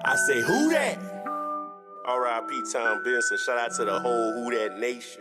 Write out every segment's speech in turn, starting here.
I say, who that? R.I.P. Tom Benson. Shout out to the whole Who That Nation.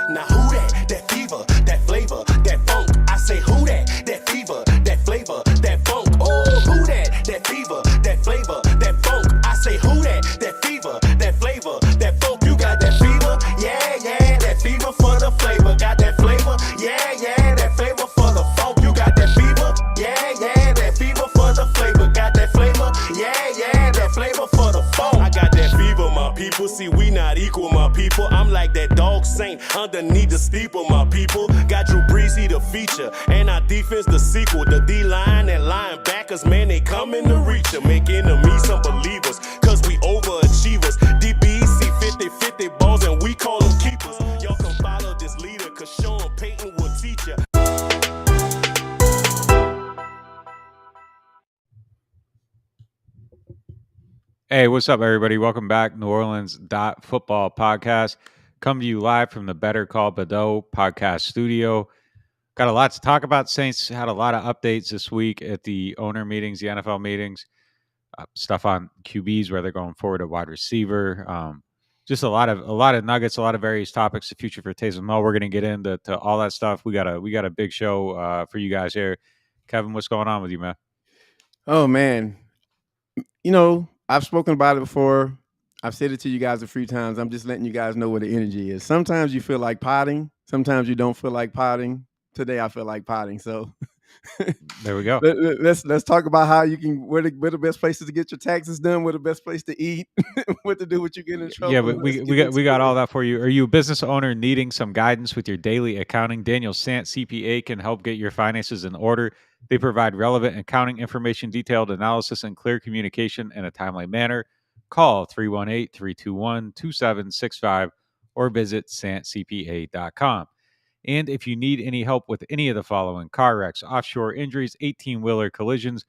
Now who that? That fever, that flavor, that funk. I say who that? That fever, that flavor, that funk. Oh, who that? That fever, that flavor, that funk. I say who that? That fever, that flavor, that funk. You got that fever? Yeah, yeah, that fever for the flavor. Got that flavor? Yeah, yeah, that flavor for the funk. You got that fever? Yeah, yeah, that fever for the flavor. Got that flavor? Yeah, yeah, that flavor for the funk. I got that fever, my people. See, we not equal, my people. I'm like that dog saint underneath the steeple, my people. Got Drew Brees, he the feature, and our defense the sequel. The D-line and linebackers, man, they coming to reach ya. Make enemies some believers, cause we overachievers. DBC 50-50 balls and we call them keepers. Y'all can follow this leader, cause Sean Payton will teach ya. Hey, what's up, everybody? Welcome back. NewOrleans.Football podcast. Come to you live from the Better Call Badeau podcast studio. Got a lot to talk about. Saints had a lot of updates this week at the owner meetings, the NFL meetings, stuff on QBs, where they're going forward at wide receiver. Just a lot of nuggets, a lot of various topics. The future for Taysom Hill. We're going to get into all that stuff. We got a big show for you guys here. Kevin, what's going on with you, man? Oh man, you know, I've spoken about it before. I've said it to you guys a few times. I'm just letting you guys know what the energy is. Sometimes you feel like potting. Sometimes you don't feel like potting. Today I feel like potting. So there we go. Let's talk about how you can where the best places to get your taxes done, where the best place to eat, what to do when you get in trouble. Yeah, but we got all that for you. Are you a business owner needing some guidance with your daily accounting? Daniel Sant CPA can help get your finances in order. They provide relevant accounting information, detailed analysis, and clear communication in a timely manner. Call 318-321-2765 or visit santcpa.com. And if you need any help with any of the following: car wrecks, offshore injuries, 18-wheeler collisions,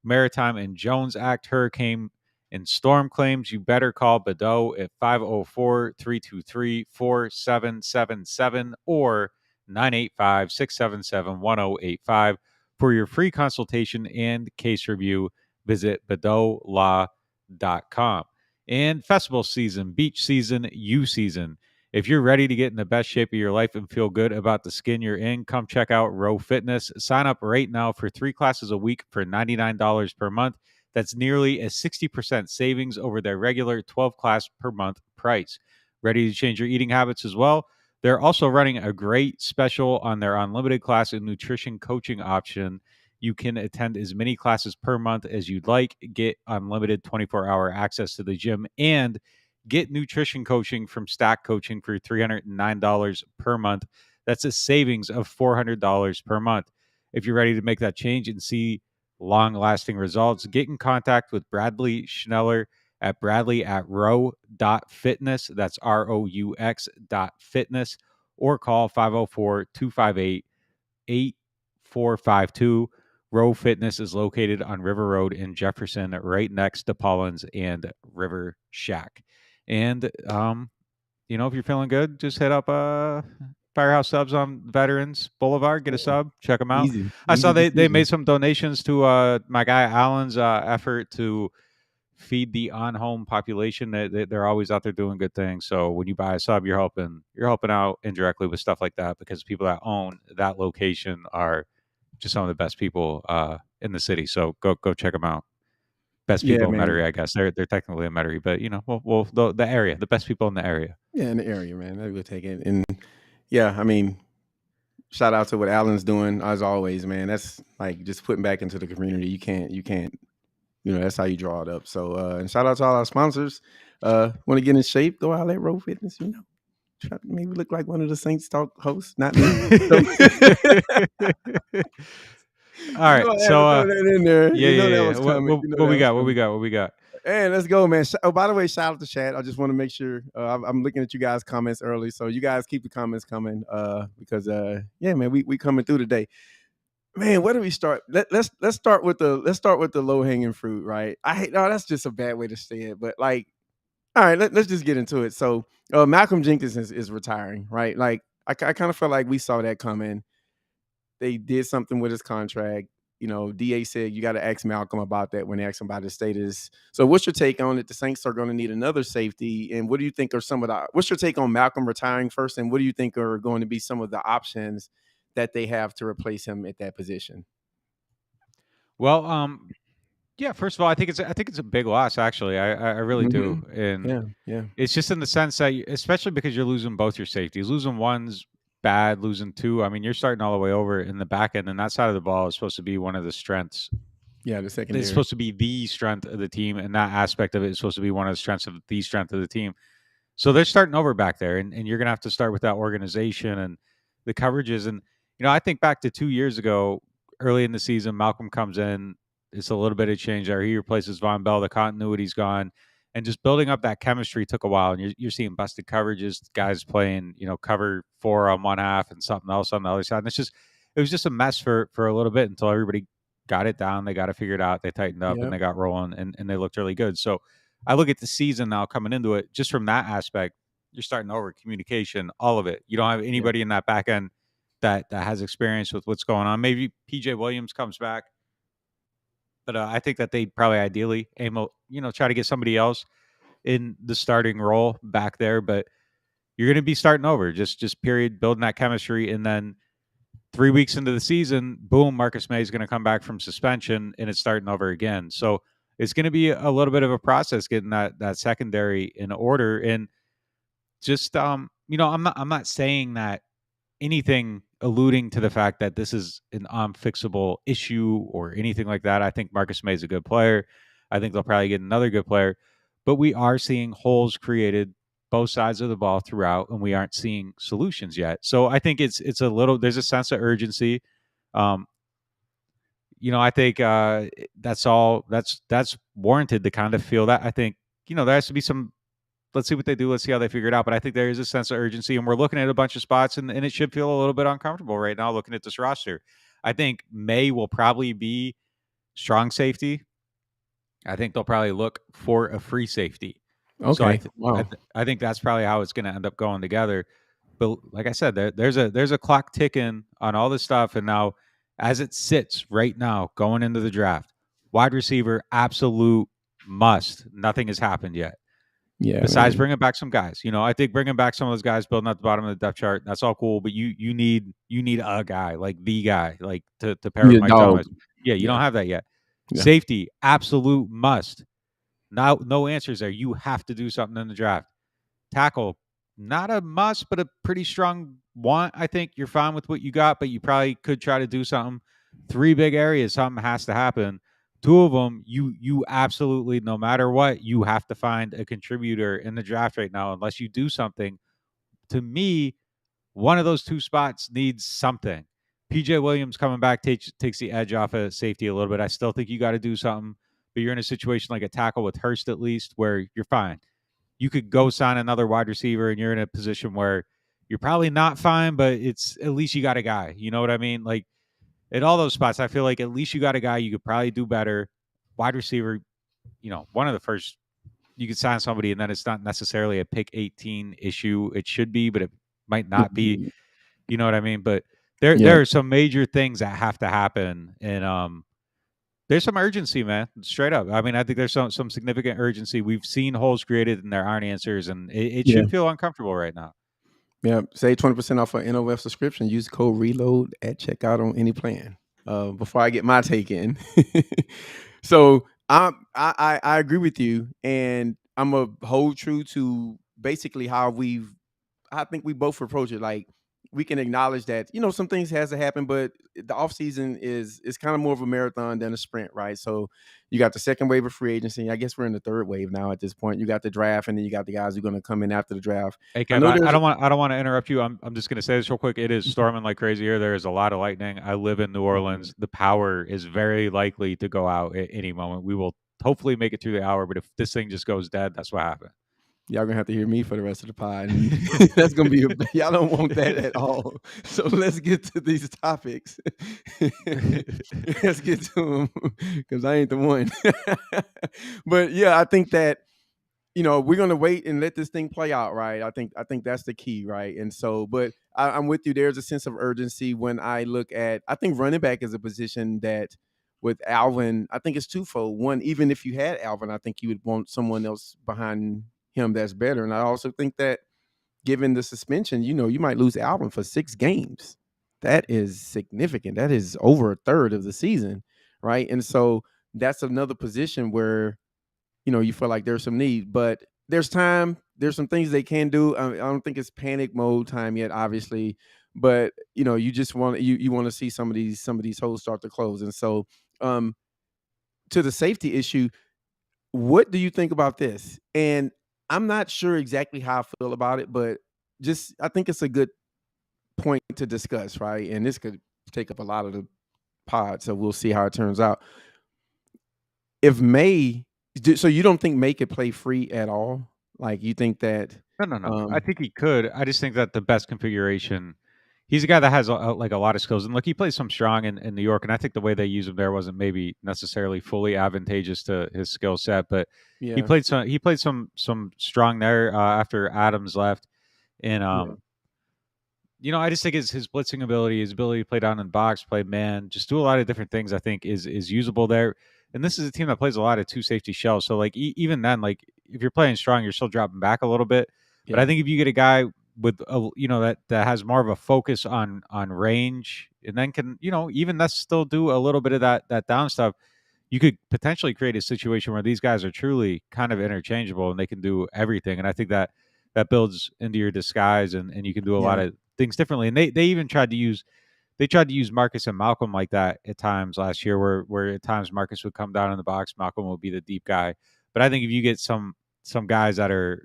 Maritime Jones Act, hurricane and storm claims, you better call Badeau at 504-323-4777 or 985-677-1085. For your free consultation and case review, visit BadeauLaw.com. And festival season, beach season, U season. If you're ready to get in the best shape of your life and feel good about the skin you're in, come check out Roux Fitness. Sign up right now for 3 classes a week for $99 per month. That's nearly a 60% savings over their regular 12-class per month price. Ready to change your eating habits as well? They're also running a great special on their unlimited class and nutrition coaching option. You can attend as many classes per month as you'd like, get unlimited 24-hour access to the gym, and get nutrition coaching from Stack Coaching for $309 per month. That's a savings of $400 per month. If you're ready to make that change and see long-lasting results, get in contact with Bradley Schneller at bradley@roux.fitness. That's ROUX.fitness, or call 504-258-8452. Roux Fitness is located on River Road in Jefferson, right next to Paulins and River Shack. And, if you're feeling good, just hit up Firehouse Subs on Veterans Boulevard. Get a sub. Check them out. Easy. I saw they decision. made some donations to my guy Alan's effort to feed the on-home population. They're always out there doing good things. So when you buy a sub, you're helping out indirectly with stuff like that, because people that own that location are just some of the best people in the city. So go check them out. Best people in Metairie, I guess. They're technically in Metairie, but the area, the best people in the area. Yeah, in the area, man. That will take it. And yeah, I mean, shout out to what Alan's doing as always, man. That's like just putting back into the community. You can't, that's how you draw it up. So, and shout out to all our sponsors. Want to get in shape? Go out at Roux Fitness. Try to maybe look like one of the Saints Talk hosts, not me. All right, so in there. Yeah. What we got? Hey, let's go, man. Oh, by the way, shout out to Chad. I just want to make sure I'm looking at you guys' comments early, so you guys keep the comments coming because man, we coming through today. Man, where do we start? Let's start with the low hanging fruit, right? That's just a bad way to say it, but like, all right, let's just get into it. So Malcolm Jenkins is retiring, right? Like I kind of felt like we saw that coming. They did something with his contract. DA said you got to ask Malcolm about that when they ask him about his status. So what's your take on it? The Saints are going to need another safety. And what do you think are what's your take on Malcolm retiring first? And what do you think are going to be some of the options that they have to replace him at that position? Well, yeah, first of all, I think it's a big loss, actually. I really do. And Yeah. it's just in the sense that, especially because you're losing both your safeties. Losing one's bad, losing two. I mean, you're starting all the way over in the back end, and that side of the ball is supposed to be one of the strengths. Yeah, the secondary. It's supposed to be the strength of the team, and that aspect of it is supposed to be one of the strengths of the team. So they're starting over back there, and you're going to have to start with that organization and the coverages. And, I think back to 2 years ago, early in the season, Malcolm comes in. It's a little bit of change there. He replaces Von Bell. The continuity's gone. And just building up that chemistry took a while. And you're seeing busted coverages, guys playing, cover 4 on one half and something else on the other side. And it was just a mess for a little bit until everybody got it down. They got it figured out. They tightened up and they got rolling, and they looked really good. So I look at the season now coming into it, just from that aspect, you're starting over communication, all of it. You don't have anybody in that back end that has experience with what's going on. Maybe PJ Williams comes back, but I think that they'd probably ideally aim, try to get somebody else in the starting role back there. But you're going to be starting over, just period, building that chemistry, and then 3 weeks into the season, boom, Marcus May is going to come back from suspension, and it's starting over again. So it's going to be a little bit of a process getting that secondary in order. And just I'm not saying that anything alluding to the fact that this is an unfixable issue or anything like that. I think Marcus May is a good player. I think they'll probably get another good player, but we are seeing holes created both sides of the ball throughout, and we aren't seeing solutions yet. So I think it's a little, there's a sense of urgency. I think that's warranted to kind of feel that. I think, there has to be some, let's see what they do. Let's see how they figure it out. But I think there is a sense of urgency, and we're looking at a bunch of spots, and it should feel a little bit uncomfortable right now looking at this roster. I think May will probably be strong safety. I think they'll probably look for a free safety. Okay. So I think that's probably how it's going to end up going together. But like I said, there's a clock ticking on all this stuff. And now, as it sits right now, going into the draft, wide receiver, absolute must. Nothing has happened yet. Yeah. Besides bringing back some guys, I think bringing back some of those guys, building at the bottom of the depth chart, that's all cool. But you need a guy, like the guy, like to pair with Mike Thomas. Yeah, you don't have that yet. Yeah. Safety, absolute must. Now, no answers there. You have to do something in the draft. Tackle, not a must, but a pretty strong want. I think you're fine with what you got, but you probably could try to do something. 3 big areas, something has to happen. 2 of them, you absolutely, no matter what, you have to find a contributor in the draft right now, unless you do something. To me, one of those 2 spots needs something. PJ Williams coming back takes the edge off of safety a little bit. I still think you got to do something, but you're in a situation like a tackle with Hurst, at least, where you're fine. You could go sign another wide receiver, and you're in a position where you're probably not fine, but it's at least you got a guy. You know what I mean? Like, at all those spots, I feel like at least you got a guy. You could probably do better. Wide receiver, one of the first, you could sign somebody, and then it's not necessarily a pick 18 issue. It should be, but it might not be. You know what I mean? But there are some major things that have to happen, and there's some urgency, man. Straight up. I mean, I think there's some significant urgency. We've seen holes created, and there aren't answers, and it should feel uncomfortable right now. Yeah, save 20% off an NOF subscription. Use code RELOAD at checkout on any plan. Before I get my take in, so I agree with you, and I'm a hold true to basically how I think we both approach it. Like, we can acknowledge that, some things has to happen, but the offseason is kind of more of a marathon than a sprint, right? So you got the second wave of free agency. I guess we're in the third wave now at this point. You got the draft, and then you got the guys who are going to come in after the draft. Hey, Kevin, I don't want to interrupt you. I'm just going to say this real quick. It is storming like crazy here. There is a lot of lightning. I live in New Orleans. The power is very likely to go out at any moment. We will hopefully make it through the hour, but if this thing just goes dead, that's what happened. Y'all gonna have to hear me for the rest of the pod. That's gonna be y'all don't want that at all. So let's get to these topics. Let's get to them, because I ain't the one. But yeah, I think that we're gonna wait and let this thing play out, right? I think that's the key, right? And so, but I'm with you. There's a sense of urgency when I look at. I think running back is a position that with Alvin, I think it's twofold. One, even if you had Alvin, I think you would want someone else behind him that's better. And I also think that given the suspension, you might lose Alvin for 6 games. That is significant. That is over a third of the season, right? And so that's another position where you feel like there's some need, but there's time. There's some things they can do. I don't think it's panic mode time yet, obviously, but you just want you want to see some of these holes start to close. And so, um, to the safety issue, what do you think about this? And I'm not sure exactly how I feel about it, but just I think it's a good point to discuss, right? And this could take up a lot of the pod, so we'll see how it turns out. If so you don't think May could play free at all? Like you think that? No. I think he could. I just think that the best configuration. He's a guy that has like a lot of skills, and look, he plays some strong in New York, and I think the way they use him there wasn't maybe necessarily fully advantageous to his skill set, but he Yeah, played some strong there after Adams left, and yeah, I just think his blitzing ability, his ability to play down in the box, play man, just do a lot of different things. I think is usable there. And this is a team that plays a lot of 2 safety shells. So like even then, like if you're playing strong, you're still dropping back a little bit. But I yeah, think if you get a guy with that has more of a focus on range, and then can even that's still do a little bit of that down stuff, you could potentially create a situation where these guys are truly kind of interchangeable and they can do everything. And I think that builds into your disguise, and you can do a lot yeah, of things differently. And they even tried to use Marcus and Malcolm like that at times last year, where at times Marcus would come down in the box, Malcolm would be the deep guy. But I think if you get some guys that are,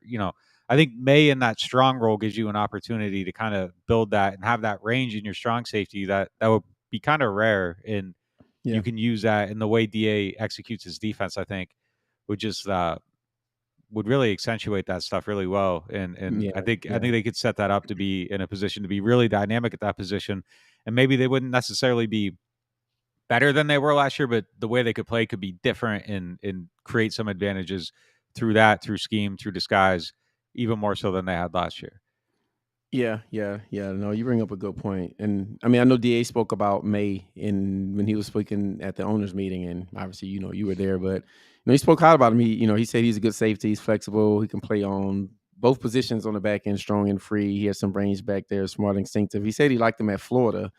I think May in that strong role gives you an opportunity to kind of build that and have that range in your strong safety that would be kind of rare. And you yeah, can use that in the way DA executes his defense. I think would just would really accentuate that stuff really well. And yeah, I think yeah, they could set that up to be in a position to be really dynamic at that position. And maybe they wouldn't necessarily be better than they were last year, but the way they could play could be different and create some advantages through scheme, through disguise, even more so than they had last year. yeah, yeah, yeah. No, you bring up a good point. And I mean, I know Da spoke about May when he was speaking at the owners meeting, and obviously, you were there, but he spoke high about him. He said he's a good safety, he's flexible, he can play on both positions on the back end, strong and free. He has some range back there, smart, instinctive. He said he liked him at Florida,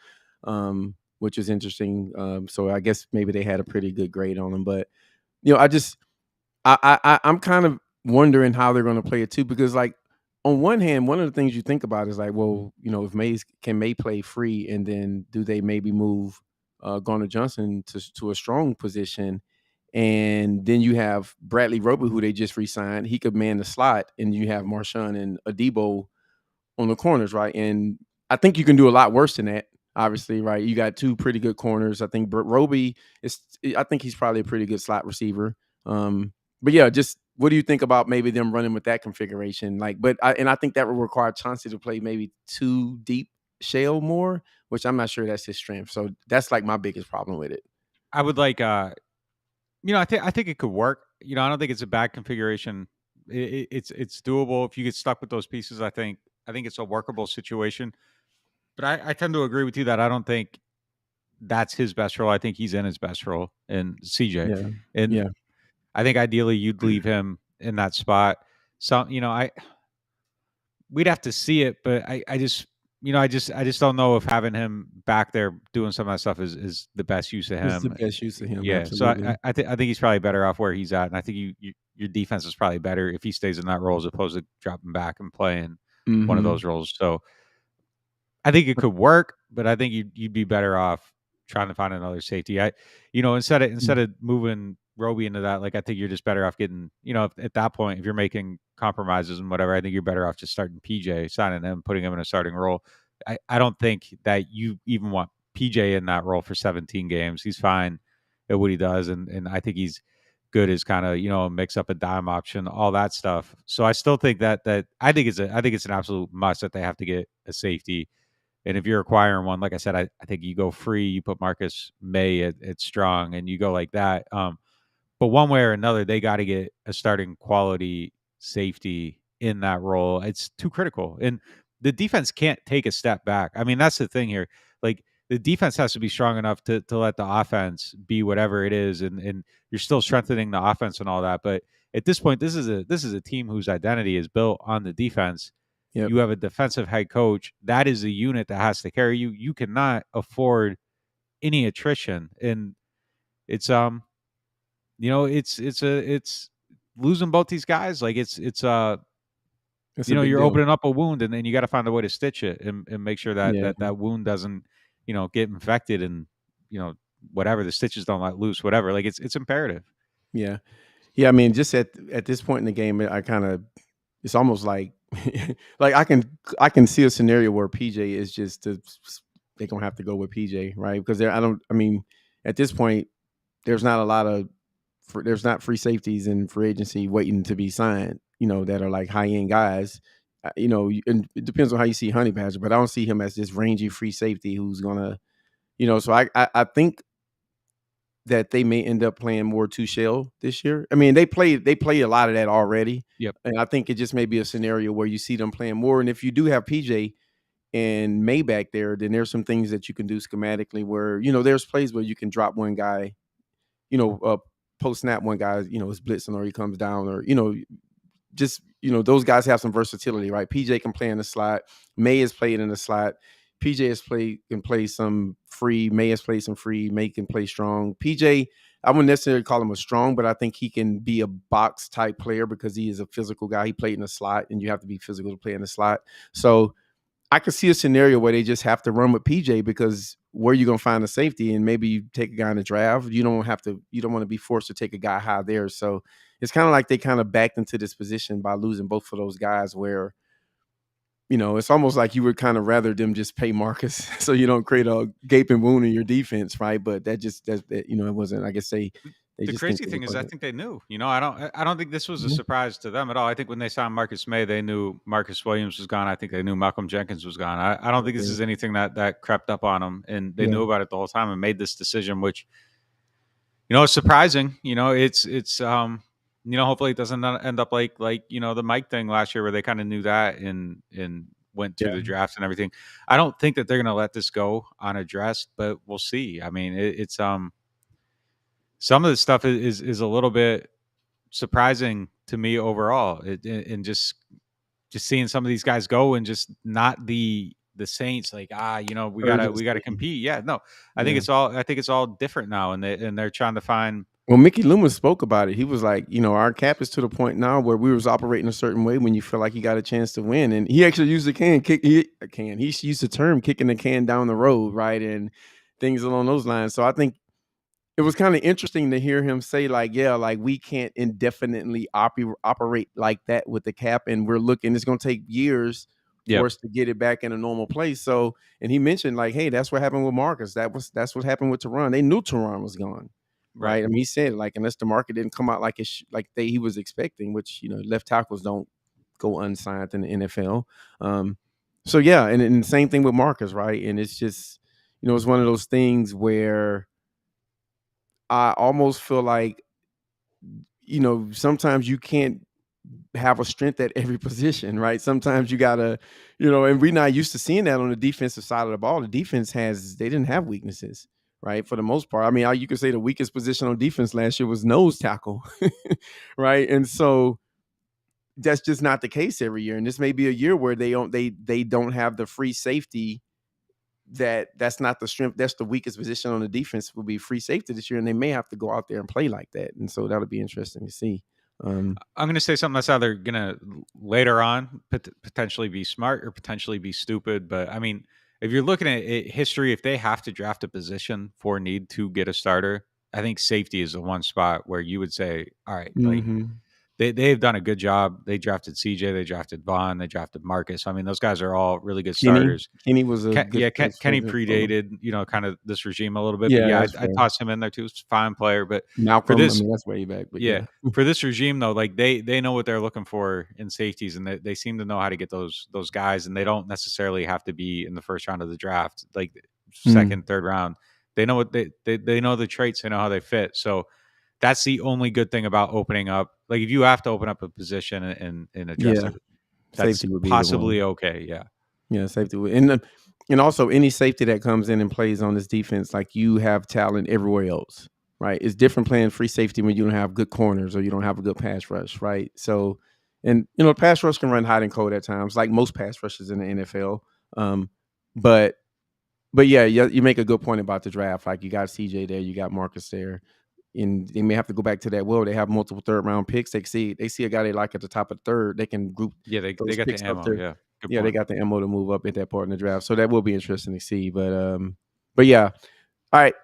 which is interesting. So I guess maybe they had a pretty good grade on him. But I just I'm kind of wondering how they're going to play it too, because like on one hand, one of the things you think about is like, well, if May play free, and then do they maybe move Garner Johnson to a strong position, and then you have Bradley Roby, who they just re-signed. He could man the slot, and you have Marshawn and Adebo on the corners, right? And I think you can do a lot worse than that. Obviously, right? You got 2 pretty good corners. I think Roby I think he's probably a pretty good slot receiver. But yeah, just what do you think about maybe them running with that configuration? Like, I think that would require Chauncey to play maybe 2 deep shell more, which I'm not sure that's his strength. So that's like my biggest problem with it. I would like I think it could work. I don't think it's a bad configuration. It's doable if you get stuck with those pieces. I think it's a workable situation. But I tend to agree with you that I don't think that's his best role. I think he's in his best role in CJ. Yeah. And Yeah. I think ideally you'd leave him in that spot. So, we'd have to see it, but I just don't know if having him back there doing some of that stuff is the best use of It's the him. best use of him. Yeah. So Absolutely. I think he's probably better off where he's at. And I think your defense is probably better if he stays in that role as opposed to dropping back and playing one of Hmm. those roles. So I think it could work, but I think you'd be better off trying to find another safety. Instead of moving Roby into that, like I think you're just better off getting, at that point, if you're making compromises and whatever, I think you're better off just starting PJ, signing him, putting him in a starting role. I don't think that you even want PJ in that role for 17 games. He's fine at what he does, and I think he's good as kind of mix up a dime option, all that stuff. So I still think that I think it's an absolute must that they have to get a safety. And if you're acquiring one, like I said, I think you go free, you put Marcus May at strong, and you go like that. But one way or another, they got to get a starting quality safety in that role. It's too critical. And the defense can't take a step back. I mean, that's the thing here. Like the defense has to be strong enough to let the offense be whatever it is, and you're still strengthening the offense and all that. But at this point, this is a team whose identity is built on the defense. Yep. You have a defensive head coach. That is a unit that has to carry you. You cannot afford any attrition, and it's it's losing both these guys. Like it's It's a you're big deal. opening up a wound, and then you got to find a way to stitch it and make sure that Yeah. that wound doesn't get infected, and whatever, the stitches don't let loose, whatever. Like it's imperative. Yeah. Yeah. I mean, just at this point in the game, it's almost like like I can see a scenario where PJ is just they're gonna have to go with PJ, right? Because at this point, there's not a lot of there's not free safeties in free agency waiting to be signed, that are like high end guys. And it depends on how you see Honey Badger, but I don't see him as this rangy free safety who's gonna, so I think that they may end up playing more two shell this year. I mean, they play a lot of that already. Yep. And I think it just may be a scenario where you see them playing more. And if you do have PJ and May back there, then there's some things that you can do schematically where, there's plays where you can drop one guy, post snap one guy, is blitzing or he comes down or, just, those guys have some versatility, right? PJ can play in the slot. May has played in the slot. PJ can play some free. May has played some free. May can play strong. PJ, I wouldn't necessarily call him a strong, but I think he can be a box type player because he is a physical guy. He played in the slot, and you have to be physical to play in the slot. So I could see a scenario where they just have to run with PJ because where are you going to find a safety? And maybe you take a guy in the draft. You don't want to be forced to take a guy high there. So it's kind of like they kind of backed into this position by losing both of those guys where, it's almost like you would kind of rather them just pay Marcus so you don't create a gaping wound in your defense, right? But it wasn't. I guess the crazy thing is, I think they knew. I don't think this was a surprise to them at all. I think when they signed Marcus May, they knew Marcus Williams was gone. I think they knew Malcolm Jenkins was gone. I don't think this is anything that crept up on them, and they knew about it the whole time and made this decision, which is surprising. It's hopefully it doesn't end up like the Mike thing last year where they kind of knew that and went to the draft and everything. I don't think that they're going to let this go unaddressed, but we'll see. I mean, it's some of the stuff is a little bit surprising to me overall. And just seeing some of these guys go and just not the Saints, like we gotta compete. Yeah, no, I think it's all different now, and they're trying to find. Well, Mickey Loomis spoke about it. He was like, our cap is to the point now where we was operating a certain way when you feel like you got a chance to win. And he actually used the he used the term kicking the can down the road, right? And things along those lines. So I think it was kind of interesting to hear him say we can't indefinitely operate like that with the cap. And it's going to take years for us to get it back in a normal place. So, and he mentioned hey, that's what happened with Marcus. That's what happened with Teron. They knew Teron was gone. Right. I mean, he said unless the market didn't come out like he was expecting, which, left tackles don't go unsigned in the NFL. So, yeah. And the same thing with Marcus. Right. And it's just, it's one of those things where I almost feel like, sometimes you can't have a strength at every position. Right. Sometimes you got to, and we're not used to seeing that on the defensive side of the ball. The defense they didn't have weaknesses. Right. For the most part. I mean, you could say the weakest position on defense last year was nose tackle. Right. And so that's just not the case every year. And this may be a year where they don't have the free safety that's not the strength. That's the weakest position on the defense will be free safety this year. And they may have to go out there and play like that. And so that'll be interesting to see. I'm going to say something that's either going to later on potentially be smart or potentially be stupid. But I mean, if you're looking at history, if they have to draft a position for need to get a starter, I think safety is the one spot where you would say, all right, they've done a good job. They drafted CJ, they drafted Vaughn, they drafted Marcus. I mean, those guys are all really good starters. Kenny was Kenny predated, kind of this regime a little bit. Yeah, but I tossed him in there too. He's a fine player, but Malcolm, that's way back. But for this regime though, they know what they're looking for in safeties, and they seem to know how to get those guys, and they don't necessarily have to be in the first round of the draft, like second, third round. They know what they know the traits, they know how they fit. So that's the only good thing about opening up. Like if you have to open up a position and address it, that's possibly okay. Yeah. Yeah. Safety would. And And also any safety that comes in and plays on this defense, like you have talent everywhere else, right? It's different playing free safety when you don't have good corners or you don't have a good pass rush, right? So, and pass rush can run hot and cold at times, like most pass rushes in the NFL. Um, but yeah, you make a good point about the draft. Like you got CJ there, you got Marcus there, and they may have to go back to that. Well, they have multiple third round picks. They see a guy they like at the top of the third. They can group They those got the picks up ammo. there. Yeah, good Yeah, they point. got the ammo to move up at that part in the draft. So that will be interesting to see. But yeah. All right.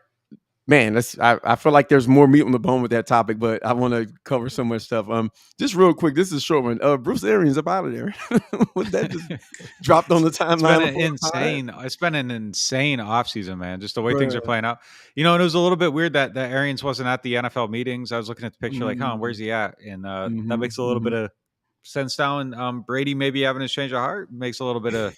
Man, I feel like there's more meat on the bone with that topic, but I want to cover so much stuff. Just real quick, this is a short one. Bruce Arians up out of there. Was that just dropped on the timeline? It's been an insane offseason, man. Just the way things are Bruh. playing out. And it was a little bit weird that Arians wasn't at the NFL meetings. I was looking at the picture, like, where's he at? And that makes a little bit of sense now. And Brady maybe having his change of heart makes a little bit of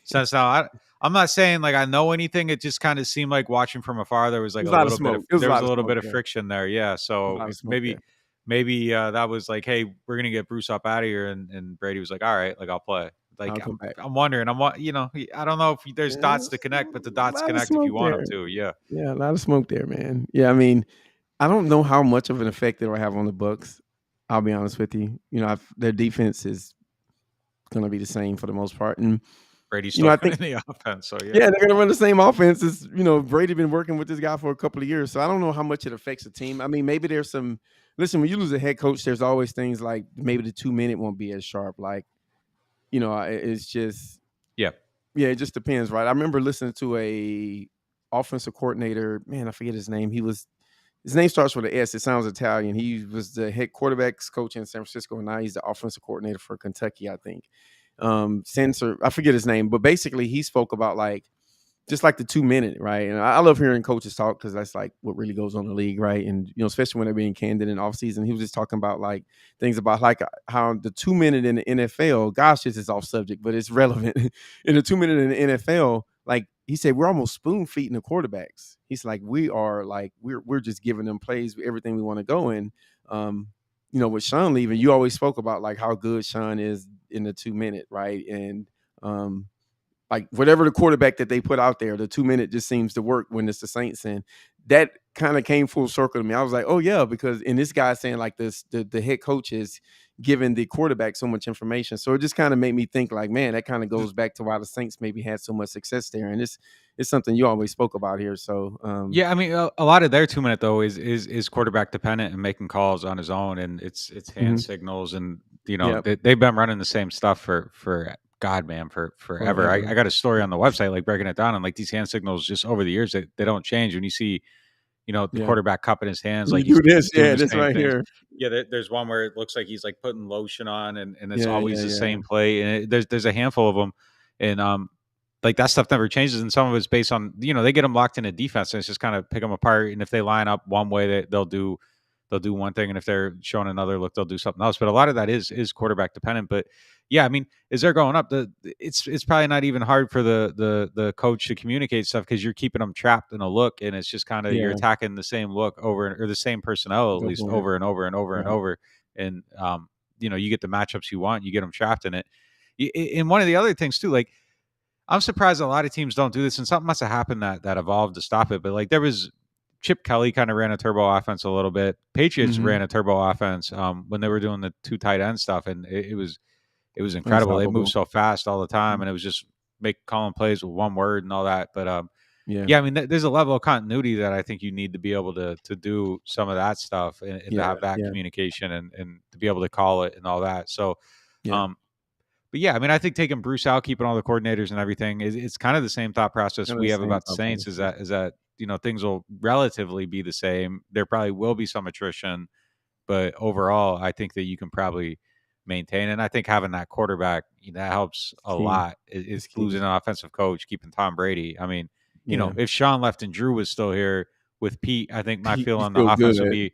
sense now. I'm not saying like I know anything. It just kind of seemed like watching from afar. There was like a little bit of friction there. Yeah. So maybe that was like, hey, we're gonna get Bruce up out of here, and Brady was like, all right, like I'll play. Like I'm wondering. I don't know if there's dots to connect, but the dots connect if you want them to. Yeah. Yeah, a lot of smoke there, man. Yeah, I mean, I don't know how much of an effect it'll have on the Bucs. I'll be honest with you. Their defense is going to be the same for the most part, and Brady's still in the offense. So yeah, they're going to run the same offense. As Brady been working with this guy for a couple of years, so I don't know how much it affects the team. I mean, maybe there's some. Listen, when you lose a head coach, there's always things like maybe the 2-minute won't be as sharp. Like, it's just yeah, it just depends, right? I remember listening to a offensive coordinator. Man, I forget his name. His name starts with an S. It sounds Italian. He was the head quarterbacks coach in San Francisco, and now he's the offensive coordinator for Kentucky, I think. I forget his name, but basically he spoke about just like the 2-minute, right? And I love hearing coaches talk because that's like what really goes on in the league, right? And especially when they're being candid in offseason, he was just talking about like things about like how the 2-minute in the NFL, gosh, this is off subject, but it's relevant. In the 2-minute in the NFL, like he said, we're almost spoon feeding the quarterbacks. He's like, we're just giving them plays, everything we want to go in. With Sean leaving, you always spoke about like how good Sean is in the 2-minute, right? And like whatever the quarterback that they put out there, the 2-minute just seems to work when it's the Saints. And that kind of came full circle to me. I was like, oh yeah, because in this guy saying like this, the head coach is giving the quarterback so much information. So it just kind of made me think like, man, that kind of goes back to why the Saints maybe had so much success there. And it's something you always spoke about here. So yeah, I mean, a lot of their 2-minute though is quarterback dependent and making calls on his own, and it's hand signals, and they've been running the same stuff for God, man, for forever. I got a story on the website like breaking it down, and like these hand signals just over the years they don't change. When you see the quarterback cupping his hands, like you do this, this right things. Here. Yeah, there's one where it looks like he's like putting lotion on, and it's always the same play, and there's a handful of them, and like that stuff never changes, and some of it's based on they get them locked in a defense, and it's just kind of pick them apart. And if they line up one way, they'll do one thing, and if they're showing another look, they'll do something else. But a lot of that is quarterback dependent. But yeah, I mean, as they're going up, it's probably not even hard for the coach to communicate stuff because you're keeping them trapped in a look, and it's just kind of you're attacking the same look over, or the same personnel at least over and over and over and over, and you get the matchups you want, you get them trapped in it. And one of the other things too, like I'm surprised a lot of teams don't do this, and something must have happened that evolved to stop it. But like there was Chip Kelly kind of ran a turbo offense a little bit. Patriots ran a turbo offense when they were doing the 2 tight end stuff, and it was incredible. They moved so fast all the time, and it was just calling plays with one word and all that. But I mean, there's a level of continuity that I think you need to be able to do some of that stuff and to have that communication and to be able to call it and all that. So, but yeah, I mean, I think taking Bruce out, keeping all the coordinators and everything, it's kind of the same thought process we have about the Saints. Is that things will relatively be the same. There probably will be some attrition, but overall, I think that you can probably maintain. And I think having that quarterback that helps a lot. Is losing an offensive coach, keeping Tom Brady. I mean, if Sean left and Drew was still here with Pete, I think my feel on the offense would be,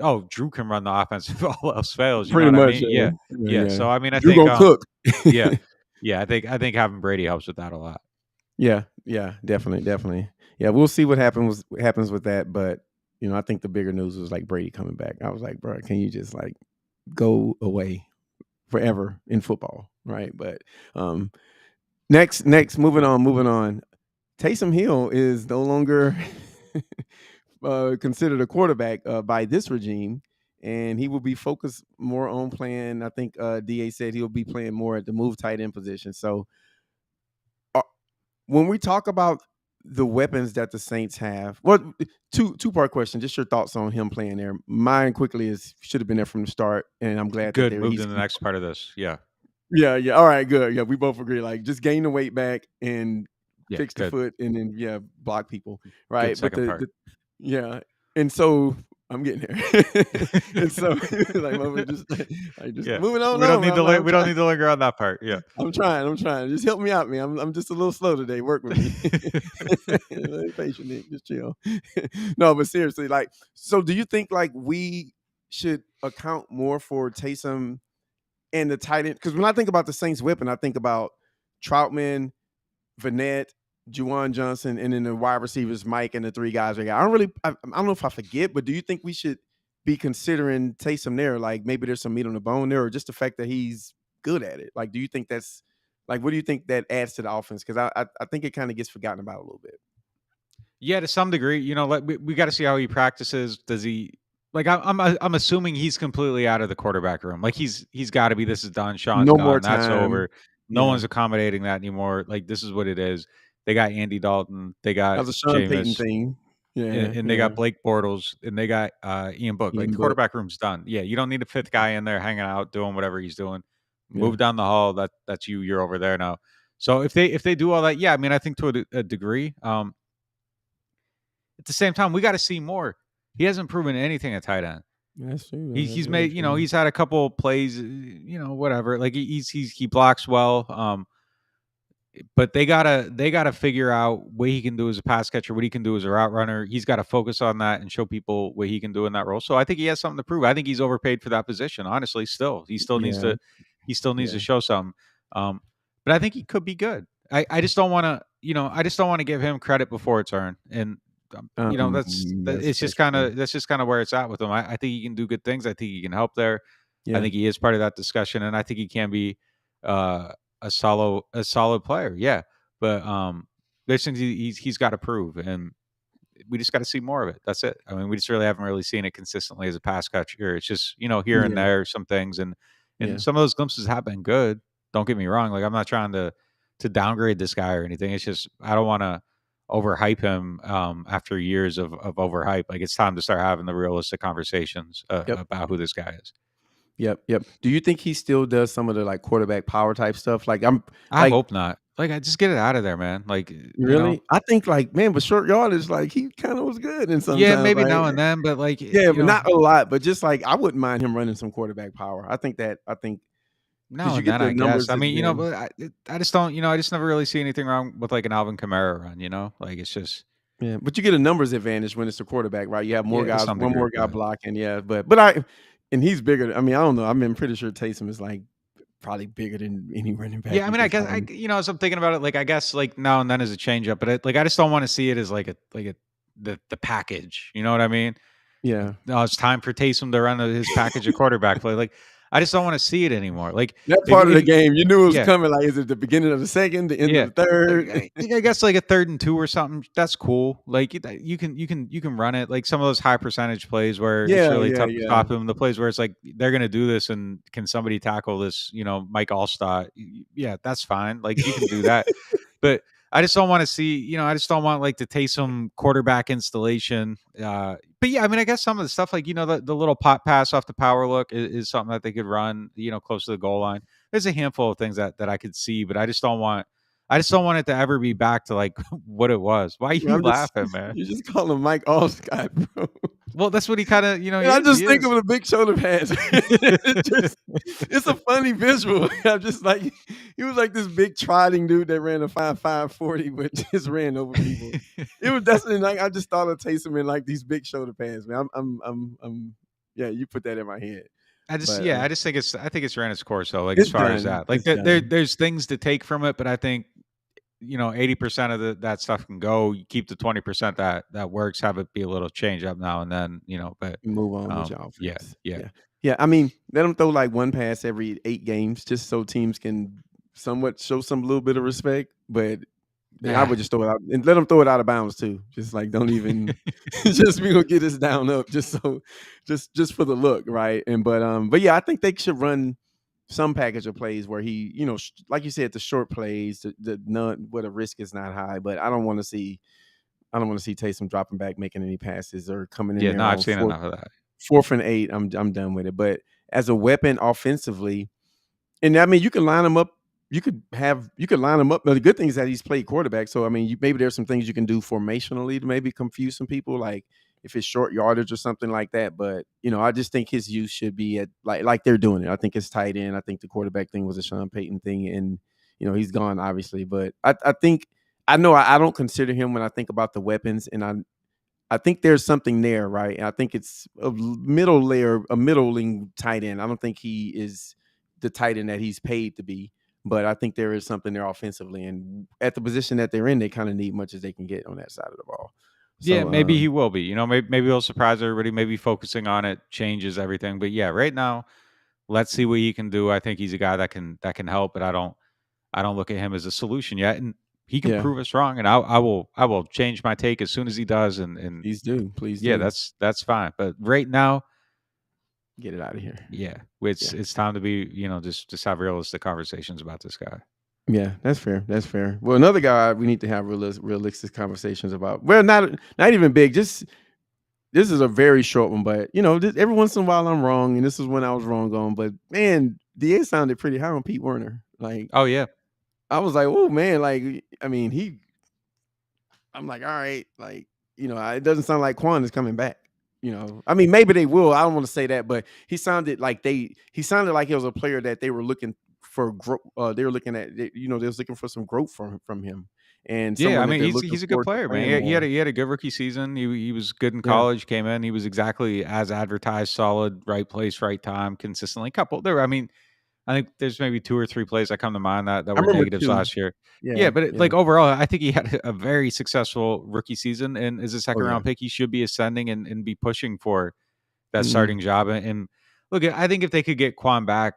oh, Drew can run the offense if all else fails. You Pretty know what much, I mean? Yeah. So I mean, I Drew think gonna cook. I think having Brady helps with that a lot. Yeah, definitely. Yeah, we'll see what happens with that. But I think the bigger news was like Brady coming back. I was like, bro, can you just like go away forever in football, right? But Next, moving on. Taysom Hill is no longer considered a quarterback by this regime, and he will be focused more on playing. I think Da said he'll be playing more at the move tight end position. So, when we talk about the weapons that the Saints have, well, two-part question. Just your thoughts on him playing there. Mine quickly is should have been there from the start, and I'm glad Good. that Move to the next part of this. Yeah. Yeah. All right, good. Yeah, we both agree. Like, just gain the weight back and Yeah. fix the Good. foot, and then block people. Good Right, but second part. and so I'm getting there, and so like, just Yeah. moving on. We don't need man. to. We don't need to linger on that part. Yeah. I'm trying. Just help me out, man. I'm just a little slow today. Work with me. Patient, Nick. Just chill. No, but seriously, like, so do you think like we should account more for Taysom and the tight end? Because when I think about the Saints whipping, I think about Troutman, Vanette, Juwan Johnson, and then the wide receivers, Mike, and the three guys they got. I don't know if I forget, but do you think we should be considering Taysom there? Like, maybe there's some meat on the bone there, or just the fact that he's good at it? Like, do you think that's like, what do you think that adds to the offense? Because I think it kind of gets forgotten about a little bit. Yeah, to some degree. Like we got to see how he practices. Does he? Like I'm assuming he's completely out of the quarterback room. Like he's got to be. This is done. Sean's No gone. more That's time. over. No one's accommodating that anymore. Like this is what it is. They got Andy Dalton. They got That was a Sean Payton Jameis. thing. Yeah, and they got Blake Bortles, and they got Ian Book. Like the quarterback room's done. Yeah, you don't need a fifth guy in there hanging out doing whatever he's doing. Move down the hall. That's you. You're over there now. So if they do all that, yeah, I mean, I think to a degree. At the same time, we got to see more. He hasn't proven anything at tight end. That's true. He's made, he's had a couple plays, whatever. Like he blocks well. But they gotta figure out what he can do as a pass catcher, what he can do as a route runner. He's got to focus on that and show people what he can do in that role. So I think he has something to prove. I think he's overpaid for that position. Honestly, he still needs to show something. But I think he could be good. I just don't want to give him credit before it's earned. And that's just kind of where it's at with him. I think he can do good things. I think he can help there. I think he is part of that discussion, and I think he can be a solid player. Yeah. But there's things he's got to prove, and we just got to see more of it. That's it. I mean, we just haven't really seen it consistently as a pass catcher. It's just, here and there some things, and some of those glimpses have been good. Don't get me wrong. Like, I'm not trying to downgrade this guy or anything. It's just I don't want to overhype him after years of overhype. Like, it's time to start having the realistic conversations about who this guy is. Yep. Do you think he still does some of the like quarterback power type stuff? Like, I hope not. Like, I just get it out of there, man. Like, really, I think like, man, but short yardage, like he kind of was good in some. Yeah, maybe now and then, but like, but not a lot. But just like, I wouldn't mind him running some quarterback power. I think now and then I guess. I mean, but I just don't. I just never really see anything wrong with like an Alvin Kamara run. Like it's just. Yeah, but you get a numbers advantage when it's a quarterback, right? You have more guys, one more guy blocking. Yeah, but and he's bigger. I mean, I don't know. I'm pretty sure Taysom is like probably bigger than any running back. Yeah, I mean, I guess as I'm thinking about it, like I guess like now and then is a change up, but I just don't want to see it as like the package. You know what I mean? Yeah. No, it's time for Taysom to run his package of quarterback play. Like, I just don't want to see it anymore. Like that part of the game, you knew it was coming. Like, is it the beginning of the second, the end of the third? I guess like a 3rd and 2 or something. That's cool. Like you can run it. Like some of those high percentage plays where it's really tough to stop him. The plays where it's like they're gonna do this, and can somebody tackle this? Mike Allstott. Yeah, that's fine. Like you can do that, but I just don't want to see. I just don't want like the Taysom quarterback installation. But yeah, I mean, I guess some of the stuff like, the little pop pass off the power look is something that they could run, close to the goal line. There's a handful of things that I could see, but I just don't want it to ever be back to like what it was. Why are you laughing, man? You just call him Mike Allstott, bro. Well, that's what he kind of, I just think of the big shoulder pass. It's a funny visual. I'm just like, he was like this big trotting dude that ran a 5.5 40, but just ran over people. It was definitely like, I just thought of Taysom in like these big shoulder pads, man. Yeah, you put that in my head. I think it's ran its course though. Like as far as that, like there's things to take from it, but I think 80% of that stuff can go. You keep the 20% that works. Have it be a little change up now and then. But move on with y'all. Yeah. I mean, let them throw like one pass every 8 games, just so teams can somewhat show some little bit of respect, but I Yeah. would just throw it out and let him throw it out of bounds too. Just like don't even just we gonna get this down up just for the look, right? But yeah, I think they should run some package of plays where he, like you said, the short plays, the none where the risk is not high. But I don't want to see Taysom dropping back, making any passes, or coming in Yeah, there no, I've on seen enough of that. 4th and 8. I'm done with it. But as a weapon offensively, and I mean, you can line him up. You could line him up. But the good thing is that he's played quarterback. So I mean, maybe there's some things you can do formationally to maybe confuse some people, like if it's short yardage or something like that. But I just think his use should be at like they're doing it. I think it's tight end. I think the quarterback thing was a Sean Payton thing, and he's gone obviously. But I think I know I don't consider him when I think about the weapons, and I think there's something there, right? And I think it's a middling tight end. I don't think he is the tight end that he's paid to be, but I think there is something there offensively. And at the position that they're in, they kind of need much as they can get on that side of the ball. Yeah, So maybe he will be. Maybe he'll surprise everybody. Maybe focusing on it changes everything. But yeah, right now, let's see what he can do. I think he's a guy that can help, but I don't look at him as a solution yet. And he can yeah, prove us wrong, and I will change my take as soon as he does. And please yeah, do. that's fine. But right now, Get it out of here. yeah, it's time to be just have realistic conversations about this guy. Yeah, that's fair. That's fair. Well, another guy we need to have realistic conversations about. Well, not even big. Just this is a very short one, but every once in a while I'm wrong, and this is when I was wrong on. But man, DA sounded pretty high on Pete Werner. Like, Oh yeah, I was like, oh man, like I mean, I'm like, all right, like it doesn't sound like Quan is coming back. I mean, maybe they will. I don't want to say that, but he sounded like he was a player that they were looking for growth. They were looking at, they was looking for some growth from him, and yeah. I someone that mean, they're he's looking a good forward to player, man. playing He more. had a good rookie season. He was good in Yeah. college. Came in, he was exactly as advertised, solid, right place, right time, consistently. Couple there. I mean, I think there's maybe 2 or 3 plays that come to mind that I were remember negatives 2. last year. Yeah, Yeah, but yeah. like overall, I think he had a very successful rookie season, and as a Oh, second yeah. round pick, he should be ascending and be pushing for that Mhm. starting job. And look, I think if they could get Quan back,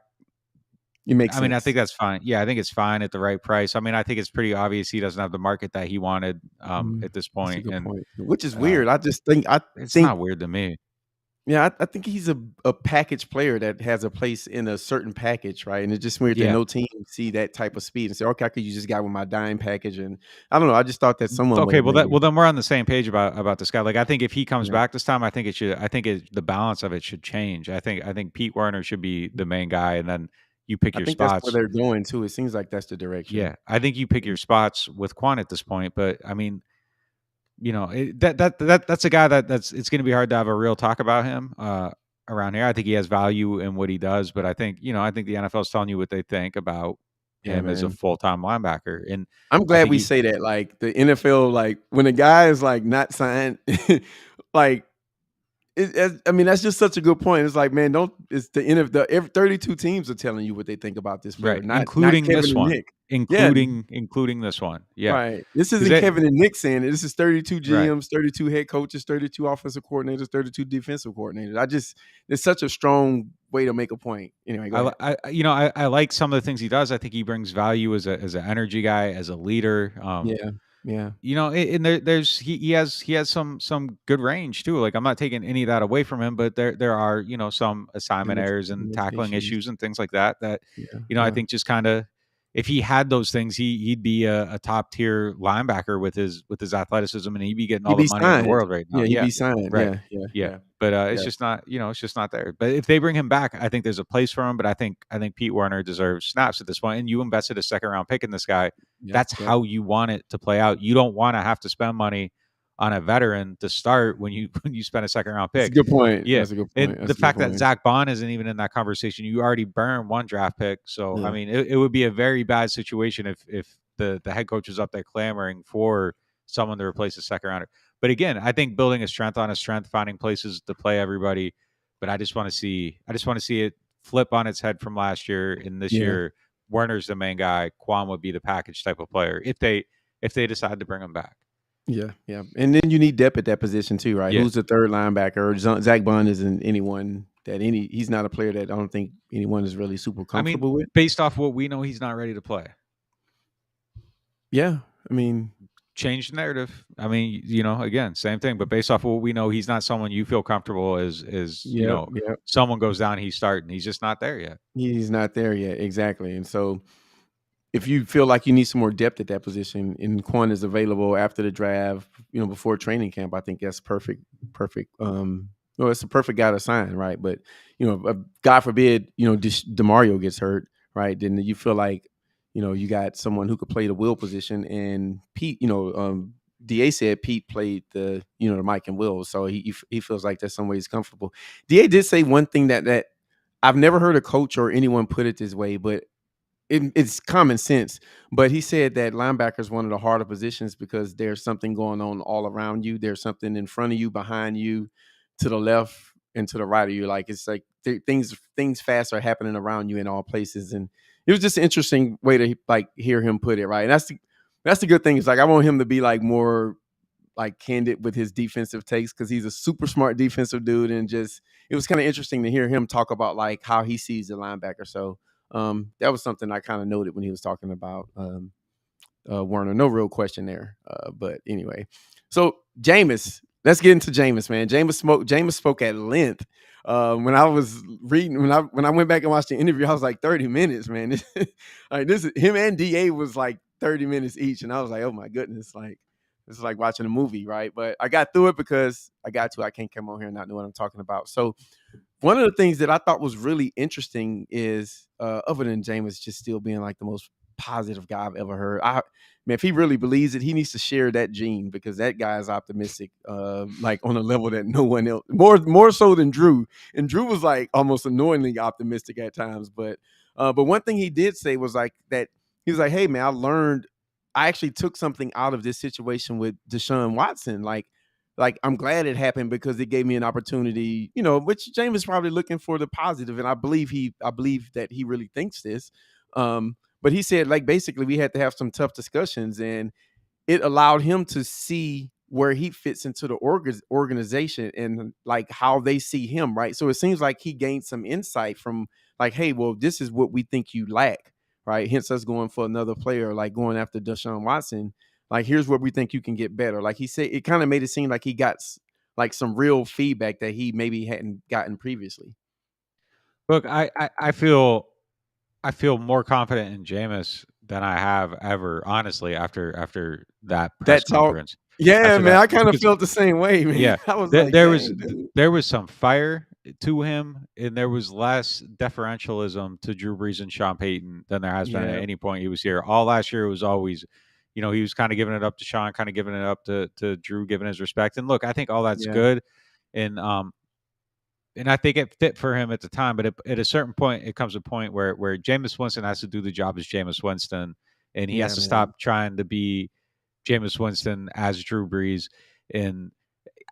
It makes I mean, I sense. think that's fine. Yeah, I think it's fine at the right price. I mean, I think it's pretty obvious he doesn't have the market that he wanted Mhm. at this That's a point, good and point. Which is uh, weird. I it's think not weird to me. Yeah, I think he's a package player that has a place in a certain package, right? And it's just weird that Yeah. no team see that type of speed and say, "Okay, I could use this guy with my dime package." And I don't know. I just thought that someone would Okay, have maybe. then we're on the same page about this guy. Like, I think if he comes Yeah, back this time, the balance of it should change. I think Pete Werner should be the main guy, and then you pick I your think that's where spots. they're going too. It seems like that's the direction. Yeah, I think you pick your spots with Quan at this point. But I mean, that's a guy that's it's going to be hard to have a real talk about him around here. I think he has value in what he does, but I think the NFL is telling you what they think about Yeah, him as a man. full time linebacker, and I'm I glad think we he say that. Like the NFL, like when a guy is like not signed, like I mean, that's just such a good point. It's like, man, don't. It's the end of every 32 teams are telling you what they think about this player, right, not including Kevin this and one, Nick. Yeah, including this one, yeah, right. This because isn't that Kevin and Nick saying it. This is 32 right. GMs, 32 head coaches, 32 offensive coordinators, 32 defensive coordinators. It's such a strong way to make a point. Anyway, go ahead. I like some of the things he does. I think he brings value as an energy guy, as a leader. Yeah, yeah. And there's he has some good range too. Like I'm not taking any of that away from him, but there are some assignment errors and tackling Limitations. issues and things like that. Yeah, I yeah. think just kind of if he had those things, he'd be a top tier linebacker with his athleticism, and he'd be getting all He'd the be money in the signed. world right now. Yeah, he'd Yeah, be signed. right. Yeah, yeah, Yeah. yeah, But it's yeah. just not, it's just not there. But if they bring him back, I think there's a place for him. But I think Pete Werner deserves snaps at this point. And you invested a second round pick in this guy. Yep, That's yep. how you want it to play out. You don't want to have to spend money on a veteran to start when you when you spend a second round That's a pick. good point. Yeah. That's a good And point. the That's a good fact that point. Zach Bond isn't even in that conversation, you already burned one draft pick. So I Yeah. mean, it would be a very bad situation if the head coach is up there clamoring for someone to replace a second rounder. But again, I think building a strength on a strength, finding places to play everybody. But I just want to see it flip on its head from last year. And this Yeah. year, Werner's the main guy. Quan would be the package type of player if they decide to bring him back. Yeah, yeah. And then you need depth at that position too, right? Yeah. Who's the third linebacker? Zach Bond isn't anyone that he's not a player that I don't think anyone is really super comfortable with. Based off what we know, he's not ready to play. Yeah, I mean, change the narrative. Again, same thing, but based off of what we know, he's not someone you feel comfortable as yeah. someone goes down, he's starting. He's just not there yet. He's not there yet, exactly. And so if you feel like you need some more depth at that position and Quan is available after the draft, before training camp, I think that's perfect. It's a perfect guy to sign, right? But, God forbid, DeMario gets hurt, right? Then you feel like, you got someone who could play the will position, and Pete, DA said Pete played the Mike and Will. So he feels like there's some ways comfortable. DA did say one thing that I've never heard a coach or anyone put it this way, but it's common sense, but he said that linebacker is one of the harder positions because there's something going on all around you. There's something in front of you, behind you, to the left and to the right of you. Like it's like things fast are happening around you in all places. And it was just an interesting way to like hear him put it, right? And that's the good thing. Is like I want him to be like more like candid with his defensive takes because he's a super smart defensive dude, and just it was kind of interesting to hear him talk about like how he sees the linebacker. So that was something I kind of noted when he was talking about Werner. No real question there. But anyway, so Jameis, let's get into Jameis, man. Jameis spoke at length. When I was reading, when I went back and watched the interview, I was like 30 minutes, man. Like this is him and DA was like 30 minutes each. And I was like, oh my goodness, like this is like watching a movie, right? But I got through it because I can't come on here and not know what I'm talking about. So one of the things that I thought was really interesting is, other than Jameis just still being like the most positive guy I've ever heard. If he really believes it, he needs to share that gene because that guy is optimistic, like on a level that no one else, more so than Drew. And Drew was like almost annoyingly optimistic at times. But one thing he did say was like that he was like, "Hey man, I actually took something out of this situation with Deshaun Watson. Like I'm glad it happened because it gave me an opportunity, which James is probably looking for the positive. And I believe that he really thinks this. But he said, like, basically we had to have some tough discussions, and it allowed him to see where he fits into the organization and like how they see him. Right. So it seems like he gained some insight from like, hey, well, this is what we think you lack. Right. Hence us going for another player, like going after Deshaun Watson. Like, here's where we think you can get better. Like he said, it kind of made it seem like he got like some real feedback that he maybe hadn't gotten previously. Look, I feel more confident in Jameis than I have ever, honestly, after that press conference. Yeah, man, I kind of felt the same way, man. Yeah, I was there was some fire to him, and there was less deferentialism to Drew Brees and Sean Payton than there has been at any point he was here. All last year it was always, he was kind of giving it up to Sean, kind of giving it up to Drew, giving his respect. And look, I think all that's good, and I think it fit for him at the time. But at a certain point, it comes a point where Jameis Winston has to do the job as Jameis Winston, and he has to stop trying to be Jameis Winston as Drew Brees. And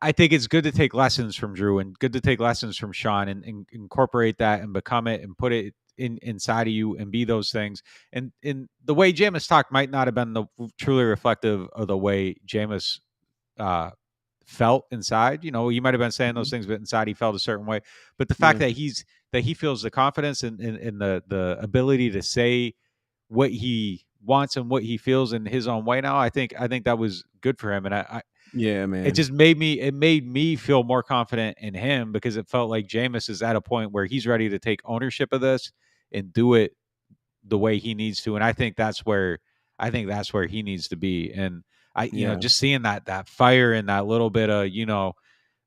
I think it's good to take lessons from Drew and good to take lessons from Sean and incorporate that and become it and put it inside of you and be those things. And the way Jameis talked might not have been truly reflective of the way Jameis felt inside. He might have been saying those things, but inside he felt a certain way. But the fact that he feels the confidence and the ability to say what he wants and what he feels in his own way now, I think that was good for him. And man, it just made me feel more confident in him because it felt like Jameis is at a point where he's ready to take ownership of this and do it the way he needs to. And I think that's where he needs to be. And just seeing that fire and that little bit of,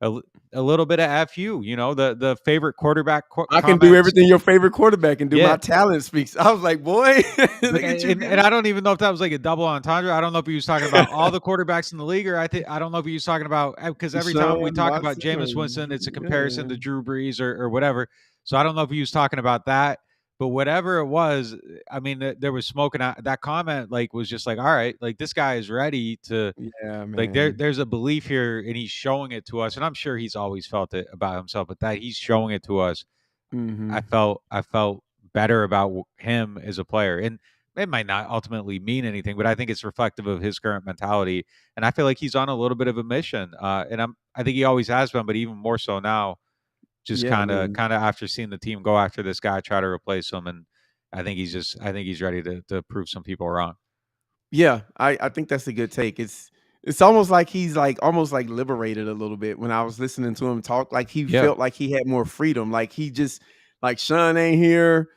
a little bit of FU, the favorite quarterback. I can do everything your favorite quarterback can do. My talent speaks. I was like, boy. And I don't even know if that was like a double entendre. I don't know if he was talking about all the quarterbacks in the league, or I don't know if he was talking about, because every time we talk about Jameis Winston, it's a comparison to Drew Brees or whatever. So I don't know if he was talking about that. But whatever it was, I mean, there was smoke, and that comment like was just like, all right, like this guy is ready to, like there's a belief here, and he's showing it to us. And I'm sure he's always felt it about himself, but that he's showing it to us. Mm-hmm. I felt better about him as a player, and it might not ultimately mean anything, but I think it's reflective of his current mentality. And I feel like he's on a little bit of a mission, and I think he always has been, but even more so now. Just Yeah, kind of man. after seeing the team go after this guy, try to replace him, and I think he's ready to prove some people wrong. Yeah, I think that's a good take. It's almost like he's like almost like liberated a little bit when I was listening to him talk. Like he Yeah. felt like he had more freedom. Like he just like Sean ain't here.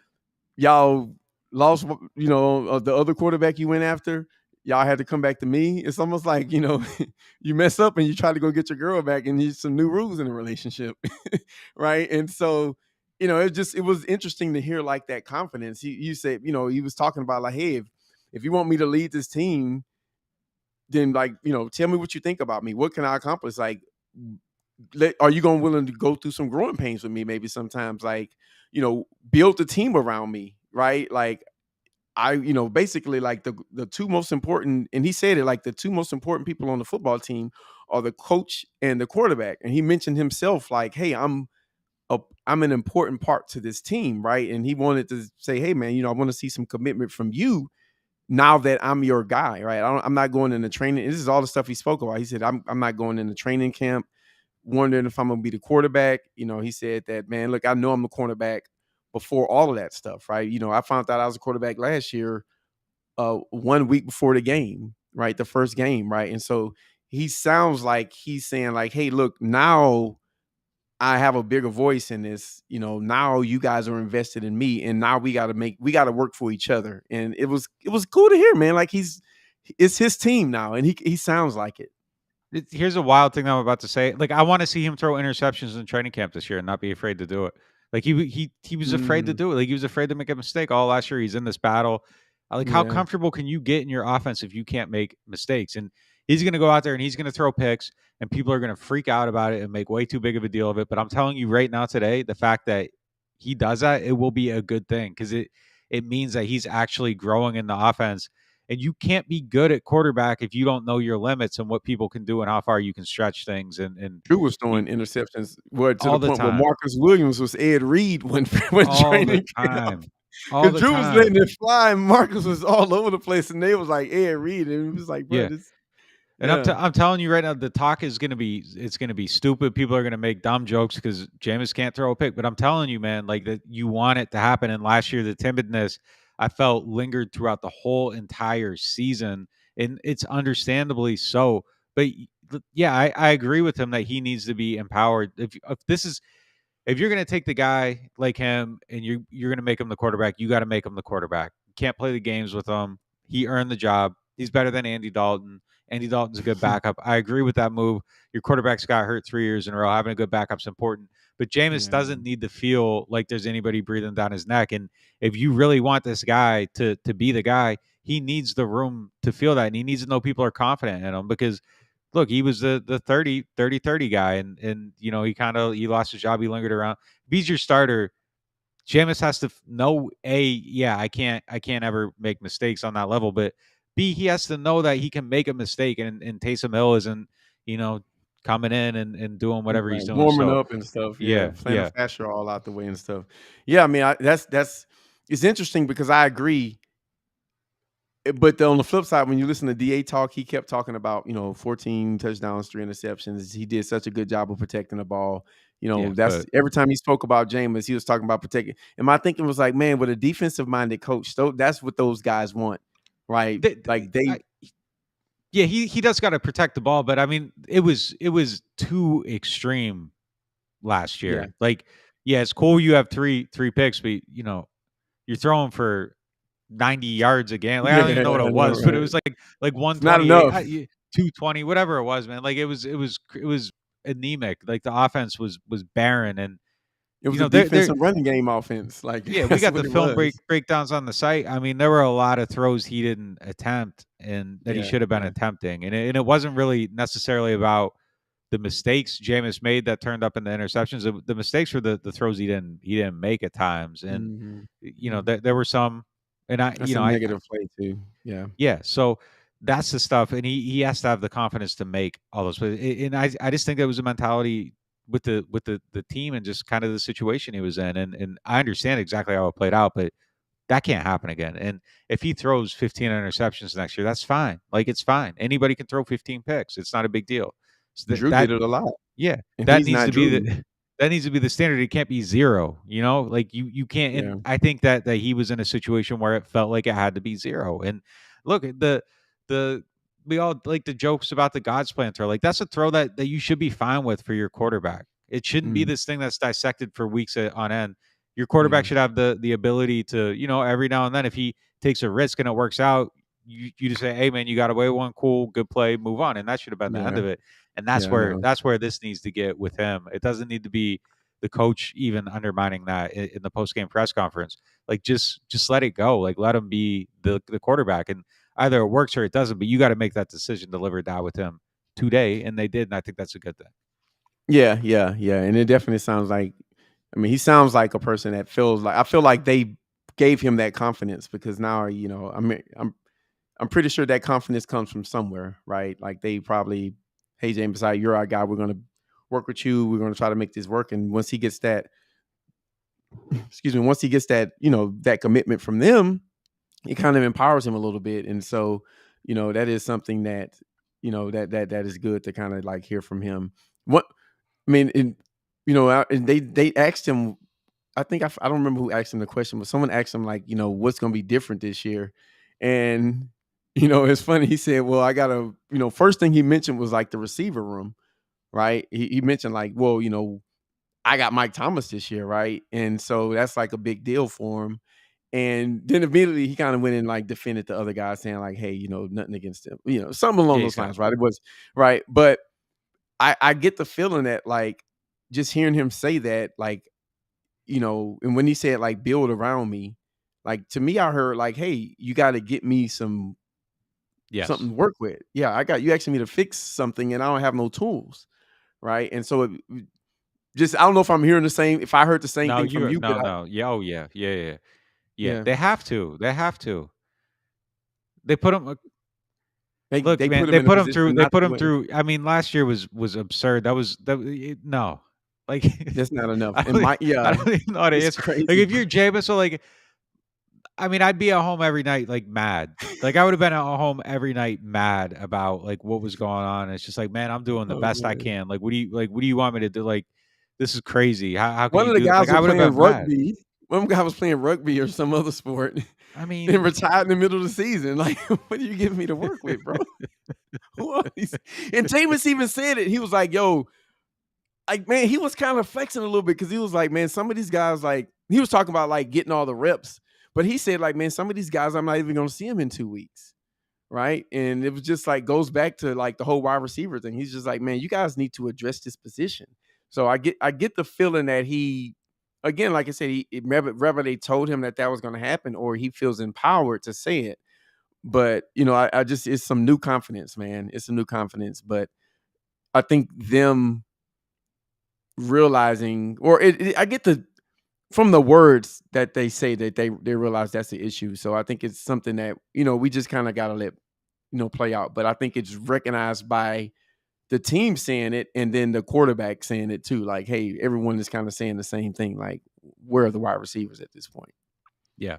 Y'all lost, the other quarterback you went after. Y'all had to come back to me. It's almost like you mess up and you try to go get your girl back, and there's some new rules in the relationship, right? And so it was interesting to hear like that confidence. You said he was talking about like, hey, if you want me to lead this team, then like tell me what you think about me. What can I accomplish? Like, are you going willing to go through some growing pains with me? Maybe sometimes like build the team around me, right? Like basically like the two most important, and he said it like the two most important people on the football team are the coach and the quarterback. And he mentioned himself like, hey, I'm an important part to this team, right? And he wanted to say, hey man, I want to see some commitment from you now that I'm your guy, right? I'm not going into training. This is all the stuff he spoke about. He said, I'm not going into training camp wondering if I'm going to be the quarterback. He said that, man, look, I know I'm the cornerback before all of that stuff, right? I found out I was a quarterback last year, 1 week before the game, right? The first game, right? And so he sounds like he's saying like, hey, look, now I have a bigger voice in this. Now you guys are invested in me, and now we got to work for each other. And it was cool to hear, man. Like it's his team now, and he sounds like it. Here's a wild thing that I'm about to say. Like, I want to see him throw interceptions in training camp this year and not be afraid to do it. Like he was afraid to do it. Like he was afraid to make a mistake all last year. He's in this battle. Like, how Yeah. comfortable can you get in your offense if you can't make mistakes? And he's going to go out there and he's going to throw picks, and people are going to freak out about it and make way too big of a deal of it. But I'm telling you right now today, the fact that he does that, it will be a good thing, because it means that he's actually growing in the offense. And you can't be good at quarterback if you don't know your limits and what people can do and how far you can stretch things. And Drew was throwing he, interceptions, to all the the point where time, Marcus Williams was Ed Reed when all the training camp. time, all Because the Drew was letting time. it fly, and Marcus was all over the place, and they was like Ed Reed, and it was like, bro, Yeah. this, And yeah, I'm telling you right now, the talk is going to be, it's going to be stupid. People are going to make dumb jokes because Jameis can't throw a pick. But I'm telling you, man, like, that you want it to happen. And last year, the timidness, I felt, lingered throughout the whole entire season. And it's understandably so. But yeah, I agree with him that he needs to be empowered. If you're going to take the guy like him and you're going to make him the quarterback, you got to make him the quarterback. You can't play the games with him. He earned the job. He's better than Andy Dalton. Andy Dalton's a good backup. I agree with that move. Your quarterback's got hurt 3 years in a row. Having a good backup's important. But Jameis yeah. doesn't need to feel like there's anybody breathing down his neck. And if you really want this guy to be the guy, he needs the room to feel that. And he needs to know people are confident in him, because look, he was the 30 guy, and he lost his job. He lingered around. If he's your starter, Jameis has to know, A, yeah, I can't ever make mistakes on that level, but B, he has to know that he can make a mistake, and Taysom Hill isn't, coming in and doing whatever he's Right, doing. warming So up and stuff, yeah, yeah, plantar yeah, fascia all out the way and stuff. Yeah, I mean, that's it's interesting because I agree. But on the flip side, when you listen to DA talk, he kept talking about 14 touchdowns, 3 interceptions. He did such a good job of protecting the ball. yeah. That's But every time he spoke about Jameis, he was talking about protecting. And my thinking was like, man, with a defensive minded coach, that's what those guys want, right? Like they, yeah, he does got to protect the ball, but I mean, it was too extreme last yeah, year. Like, yeah, it's cool you have three picks, but you're throwing for 90 yards a game. Like, I don't even yeah, know what I it know, was, but it right? was like It's not 128, enough. 220, whatever it was, man. Like, it was anemic. Like, the offense was barren, and It was a they're defensive running game offense. Like yeah, we that's got what the it film was. breakdowns on the site. I mean, there were a lot of throws he didn't attempt and that he Yeah, should have been yeah. attempting, and it wasn't really necessarily about the mistakes Jameis made that turned up in the interceptions. The mistakes were the throws he didn't make at times, and Mhm, mhm. there were some, and That's a negative play too. Yeah. yeah, so that's the stuff, and he has to have the confidence to make all those plays. And I just think that was a mentality with the team and just kind of the situation he was in, and I understand exactly how it played out, but that can't happen again. And if he throws 15 interceptions next year, that's fine. Like, it's fine. Anybody can throw 15 picks. It's not a big deal. So Drew did it a lot, yeah, and that he's needs not to be Drew. the That needs to be the standard. It can't be 0, like you can't. Yeah. And I think that he was in a situation where it felt like it had to be 0. And look, the we all like the jokes about the God's plan throw. Like that's a throw that you should be fine with for your quarterback. It shouldn't be Mm, this thing that's dissected for weeks on end. Your quarterback yeah. should have the ability to, every now and then, if he takes a risk and it works out, you just say, hey man, you got away with one, cool, good play, move on. And that should have been the end Yeah. of it. And Yeah. I know. that's where this needs to get with him. It doesn't need to be the coach even undermining that in the post game press conference. Like just let it go. Like let him be the quarterback, and either it works or it doesn't. But you got to make that decision, deliver or die with him today, and they did, and I think that's a good thing. Yeah. Yeah. Yeah. And it definitely sounds like, I mean, he sounds like a person that feels like, I feel like they gave him that confidence because now, I mean, I'm pretty sure that confidence comes from somewhere, right? Like they probably, hey, James, you're our guy. We're going to work with you. We're going to try to make this work. And once he gets that, once he gets that, that commitment from them, it kind of empowers him a little bit. And so, that is something that, that is good to kind of like hear from him. What, I mean, and they asked him, I think I don't remember who asked him the question, but someone asked him like, what's going to be different this year? And, it's funny. He said, well, I got to, first thing he mentioned was like the receiver room, right? He mentioned like, well, I got Mike Thomas this year, right? And so that's like a big deal for him. And then immediately he kind of went and like defended the other guy saying like, hey, nothing against him, something along Yeah, those lines, right? It was right. But I get the feeling that like just hearing him say that, like, and when he said like build around me, like to me, I heard like, hey, you got to get me something yes. to work with. Yeah, I got you asking me to fix something and I don't have no tools. Right. And so just I don't know if I'm hearing if I heard the same No, thing from you, but no. Yeah, oh yeah, yeah, yeah, yeah. yeah, They have to. They have to. They put him. they Look, man, put him they in a put him position through. They not put to him win. through. I mean, last year was absurd. No, like That's not enough. I And don't, I yeah, don't even know how to it's answer. Like crazy. if you're Jameis, so like, I mean, I'd be at home every night, like mad. Like I would have been at home every night, mad about like what was going on. It's just like, man, I'm doing the Oh best I man. can. Like, what do you want me to do? Like, this is crazy. How can One you of the do that? Like, guys I was would have playing been mad. rugby. One guy was playing rugby or some other sport I and mean, retired in the middle of the season. Like, what are you giving me to work with, bro? Who are these? And Jameis even said it. He was like, yo, like, man, he was kind of flexing a little bit because he was like, man, some of these guys, like, he was talking about like getting all the reps, but he said, like, man, some of these guys, I'm not even going to see him in 2 weeks. Right. And it was just like goes back to like the whole wide receiver thing. He's just like, man, you guys need to address this position. So I get the feeling that he, again, like I said, whether they told him that was going to happen or he feels empowered to say it. But, I just, it's some new confidence, man. It's some new confidence. But I think them realizing, or I get from the words that they say that they realize that's the issue. So I think it's something that, we just kind of got to let, play out. But I think it's recognized by the team saying it and then the quarterback saying it too. Like, hey, everyone is kind of saying the same thing. Like, where are the wide receivers at this point? yeah.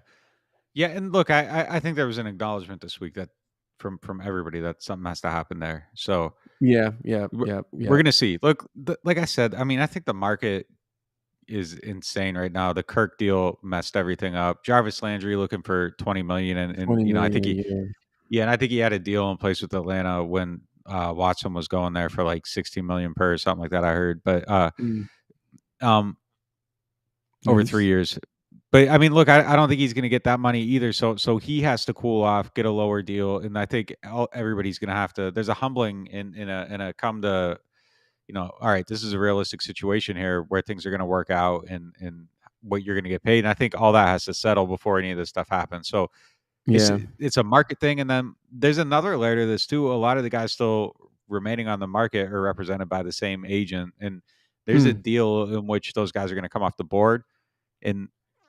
Yeah, and look, I think there was an acknowledgement this week that from everybody that something has to happen there. So Yeah, yeah, we're, yeah, we're yeah. gonna see. Look, like I said, I mean, I think the market is insane right now. The Kirk deal messed everything up. Jarvis Landry looking for 20 million, and 20 I million think a year. and I think he had a deal in place with Atlanta when Watson was going there for like 16 million per or something like that. I heard, but Mm, um, yeah, over 3 years. But I mean, look, I don't think he's going to get that money either. So he has to cool off, get a lower deal, and I think everybody's going to have to. There's a humbling in a come to, all right, this is a realistic situation here where things are going to work out and what you're going to get paid. And I think all that has to settle before any of this stuff happens. So yeah. it's a market thing, and then there's another layer to this too. A lot of the guys still remaining on the market are represented by the same agent, and there's a Hmm, deal in which those guys are going to come off the board. And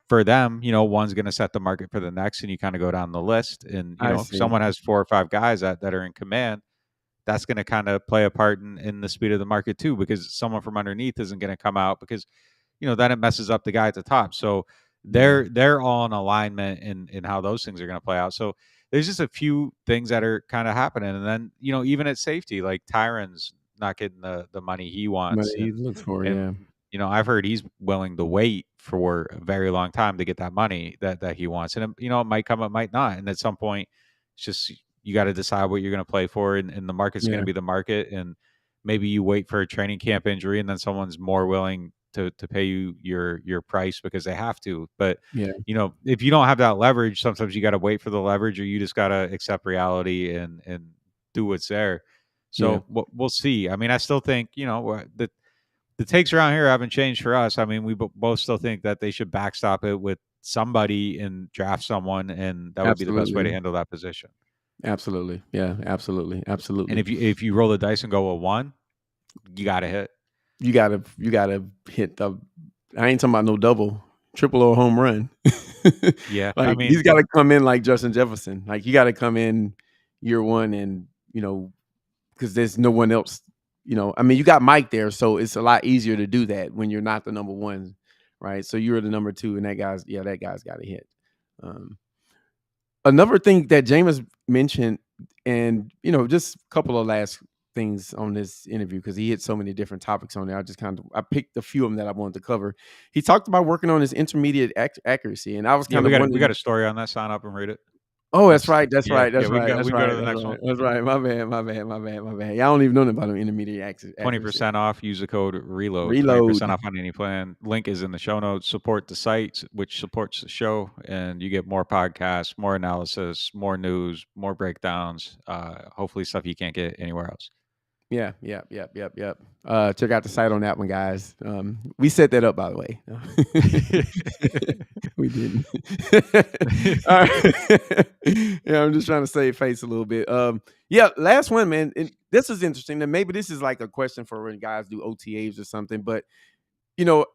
for them, one's going to set the market for the next, and you kind of go down the list. And I if see. someone has 4 or 5 guys that are in command, that's going to kind of play a part in the speed of the market too, because someone from underneath isn't going to come out because then it messes up the guy at the top. So Yeah. they're all in alignment in how those things are going to play out. So there's just a few things that are kind of happening, and then even at safety, like Tyron's not getting the money he But wants, he looks for, and yeah. I've heard he's willing to wait for a very long time to get that money that he wants. And, it might come, it might not. And at some point, it's just you got to decide what you're going to play for. And the market's going to be the market. And maybe you wait for a training camp injury and then someone's more willing to pay you your price because they have to. But, if you don't have that leverage, sometimes you got to wait for the leverage, or you just got to accept reality and do what's there. So we'll see. I mean, I still think, the takes around here haven't changed for us. I mean, we both still think that they should backstop it with somebody and draft someone, and that would be the best way to handle that position. Absolutely. Yeah, absolutely. And if you roll the dice and go with one, you got to hit. You got to hit the, I ain't talking about no double, triple or home run. Yeah. Like, he's got to come in like Justin Jefferson. Like, you got to come in year one and, because there's no one else. I mean, you got Mike there, so it's a lot easier to do that when you're not the number one, right? So you're the number two, and that guy's got to hit. Another thing that Jameis mentioned, and just a couple of last things on this interview, because he hit so many different topics on there. I picked a few of them that I wanted to cover. He talked about working on his intermediate accuracy, and I was kind of we got a story on that. Sign up and read it. Oh, that's right. That's right. We go to the next one. That's right. My bad. Y'all don't even know about intermediate accuracy. 20% off. Use the code RELOAD. 20% off on any plan. Link is in the show notes. Support the site, which supports the show, and you get more podcasts, more analysis, more news, more breakdowns. Hopefully, stuff you can't get anywhere else. Yep. Check out the site on that one, guys. We set that up, by the way. We didn't. All right. Yeah, I'm just trying to save face a little bit. Last one, man. And this is interesting. And maybe this is like a question for when guys do OTAs or something. But, I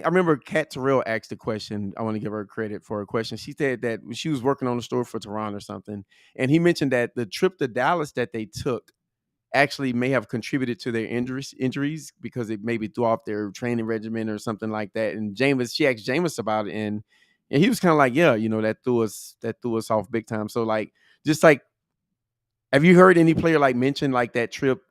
remember Kat Terrell asked a question. I want to give her credit for a question. She said that when she was working on the store for Tehran or something, and he mentioned that the trip to Dallas that they took actually may have contributed to their injuries because it maybe threw off their training regimen or something like that. And she asked Jameis about it, and he was kind of like, that threw us off big time. So have you heard any player mention that trip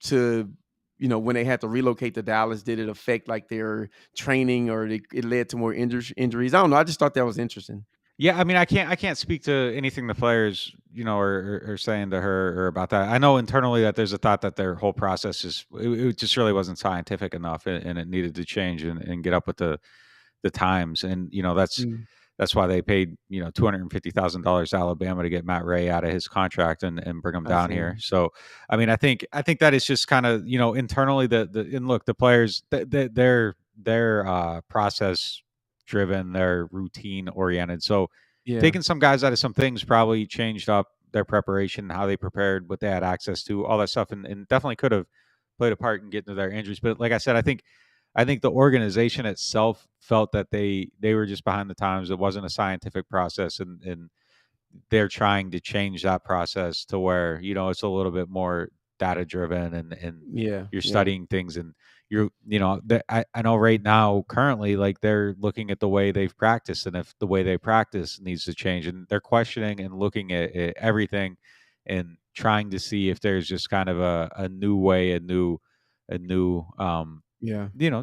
to, when they had to relocate to Dallas, did it affect their training, or it led to more injuries? I don't know. I just thought that was interesting. Yeah, I mean, I can't speak to anything the players, are saying to her or about that. I know internally that there's a thought that their whole process it just really wasn't scientific enough, and it needed to change and get up with the times. And that's why they paid $250,000 to Alabama to get Matt Ray out of his contract and bring him down here. So I mean, I think that is just kind of internally and look, the players their process driven, they're routine oriented. So taking some guys out of some things probably changed up their preparation, how they prepared, what they had access to, all that stuff, and definitely could have played a part in getting to their injuries. But like I said, I think the organization itself felt that they were just behind the times. It wasn't a scientific process, and they're trying to change that process to where it's a little bit more data driven, and you're studying things, and I know right now currently they're looking at the way they've practiced, and if the way they practice needs to change, and they're questioning and looking at everything and trying to see if there's just kind of a new way,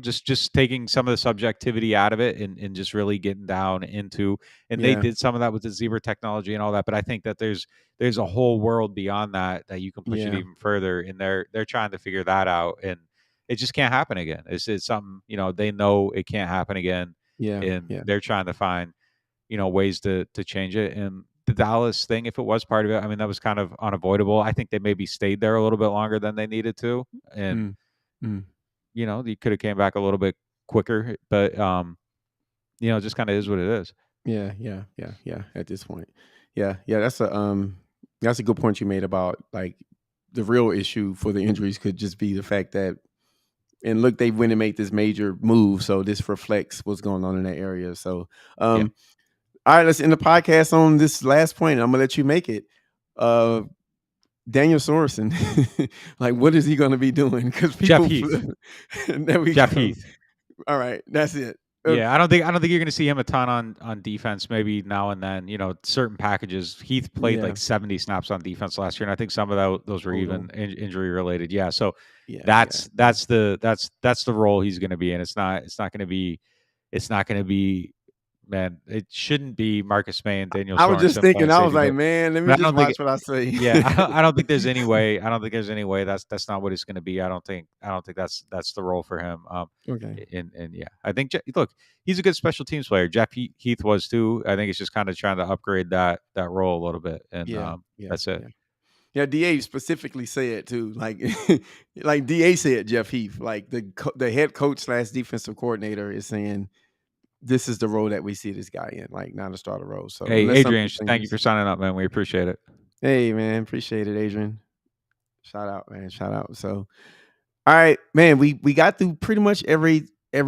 just taking some of the subjectivity out of it and just really getting down into, and they did some of that with the zebra technology and all that. But I think that there's a whole world beyond that you can push it even further, and they're trying to figure that out, and it just can't happen again. It's something, they know it can't happen again. They're trying to find, ways to change it. And the Dallas thing, if it was part of it, I mean, that was kind of unavoidable. I think they maybe stayed there a little bit longer than they needed to. And, you could have came back a little bit quicker, but, it just kind of is what it is. Yeah. At this point. Yeah. That's a good point you made about the real issue for the injuries could just be the fact that, and look, they went and made this major move, so this reflects what's going on in that area. So, all right, let's end the podcast on this last point. I'm gonna let you make it. Daniel Sorensen, what is he going to be doing? Because Jeff Heath. There we Jeff go. Heath. All right, that's it. Yeah, I don't think you're going to see him a ton on defense. Maybe now and then, certain packages. Heath played like 70 snaps on defense last year, and I think some of those were even injury related. Yeah, so that's the role he's going to be in. It's not going to be. Man, it shouldn't be Marcus May and Daniel Sorensen. I was just thinking, I was like, but, man, let me just watch what I say. Yeah, I don't think there's any way. I don't think there's any way that's not what it's going to be. I don't think that's the role for him. Okay. And yeah, I think look, he's a good special teams player. Jeff Heath was too. I think it's just kind of trying to upgrade that role a little bit, and that's it. Yeah, DA specifically said too, like like DA said, Jeff Heath, like the head coach / defensive coordinator is saying, this is the role that we see this guy in, like not a starter role. So, hey, Adrian, thank you for signing up, man. We appreciate it. Hey, man, appreciate it, Adrian. Shout out, man. Shout out. So, all right, man, we got through pretty much every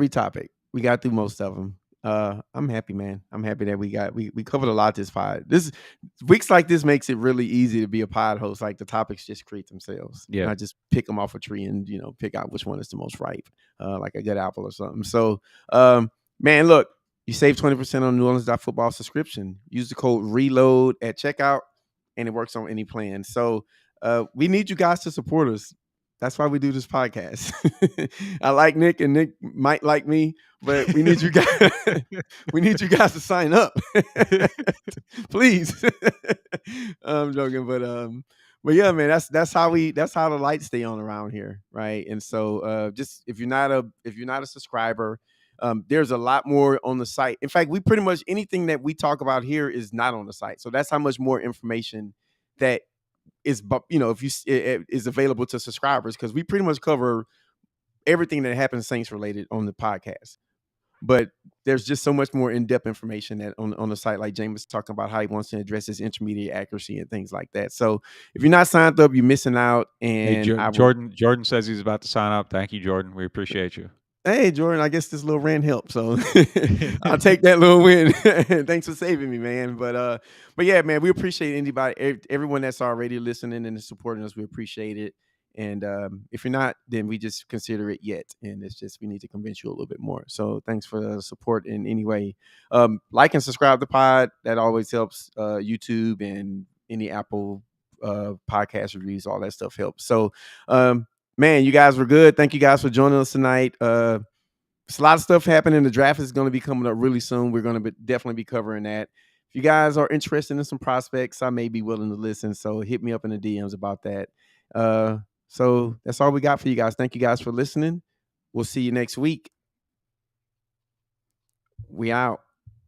topic. We got through most of them. I'm happy, man. I'm happy that we covered a lot this pod. This weeks like this makes it really easy to be a pod host. Like the topics just create themselves. Yeah, I just pick them off a tree and pick out which one is the most ripe, like a good apple or something. So, man, look, you save 20% on NewOrleans.Football subscription. Use the code RELOAD at checkout, and it works on any plan. So, we need you guys to support us. That's why we do this podcast. I like Nick, and Nick might like me, but we need you guys. We need you guys to sign up, please. I'm joking, but yeah, man, that's how the lights stay on around here, right? And so, just if you're not a subscriber, there's a lot more on the site. In fact, we pretty much anything that we talk about here is not on the site. So that's how much more information that is, if you it is available to subscribers, because we pretty much cover everything that happens Saints related on the podcast. But there's just so much more in-depth information that on the site, like Jameis talking about how he wants to address his intermediate accuracy and things like that. So if you're not signed up, you're missing out. And hey, Jordan says he's about to sign up. Thank you, Jordan. We appreciate you. Hey, Jordan, I guess this little rant helped. So I'll take that little win. Thanks for saving me, man. But yeah, man, we appreciate everyone that's already listening and supporting us. We appreciate it. And if you're not, then we just consider it yet. And it's just, we need to convince you a little bit more. So thanks for the support in any way. Like and subscribe to pod. That always helps. YouTube and any Apple podcast reviews, all that stuff helps. So, man, you guys were good. Thank you guys for joining us tonight. There's a lot of stuff happening. The draft is going to be coming up really soon. We're going to definitely be covering that. If you guys are interested in some prospects, I may be willing to listen. So hit me up in the DMs about that. So that's all we got for you guys. Thank you guys for listening. We'll see you next week. We out.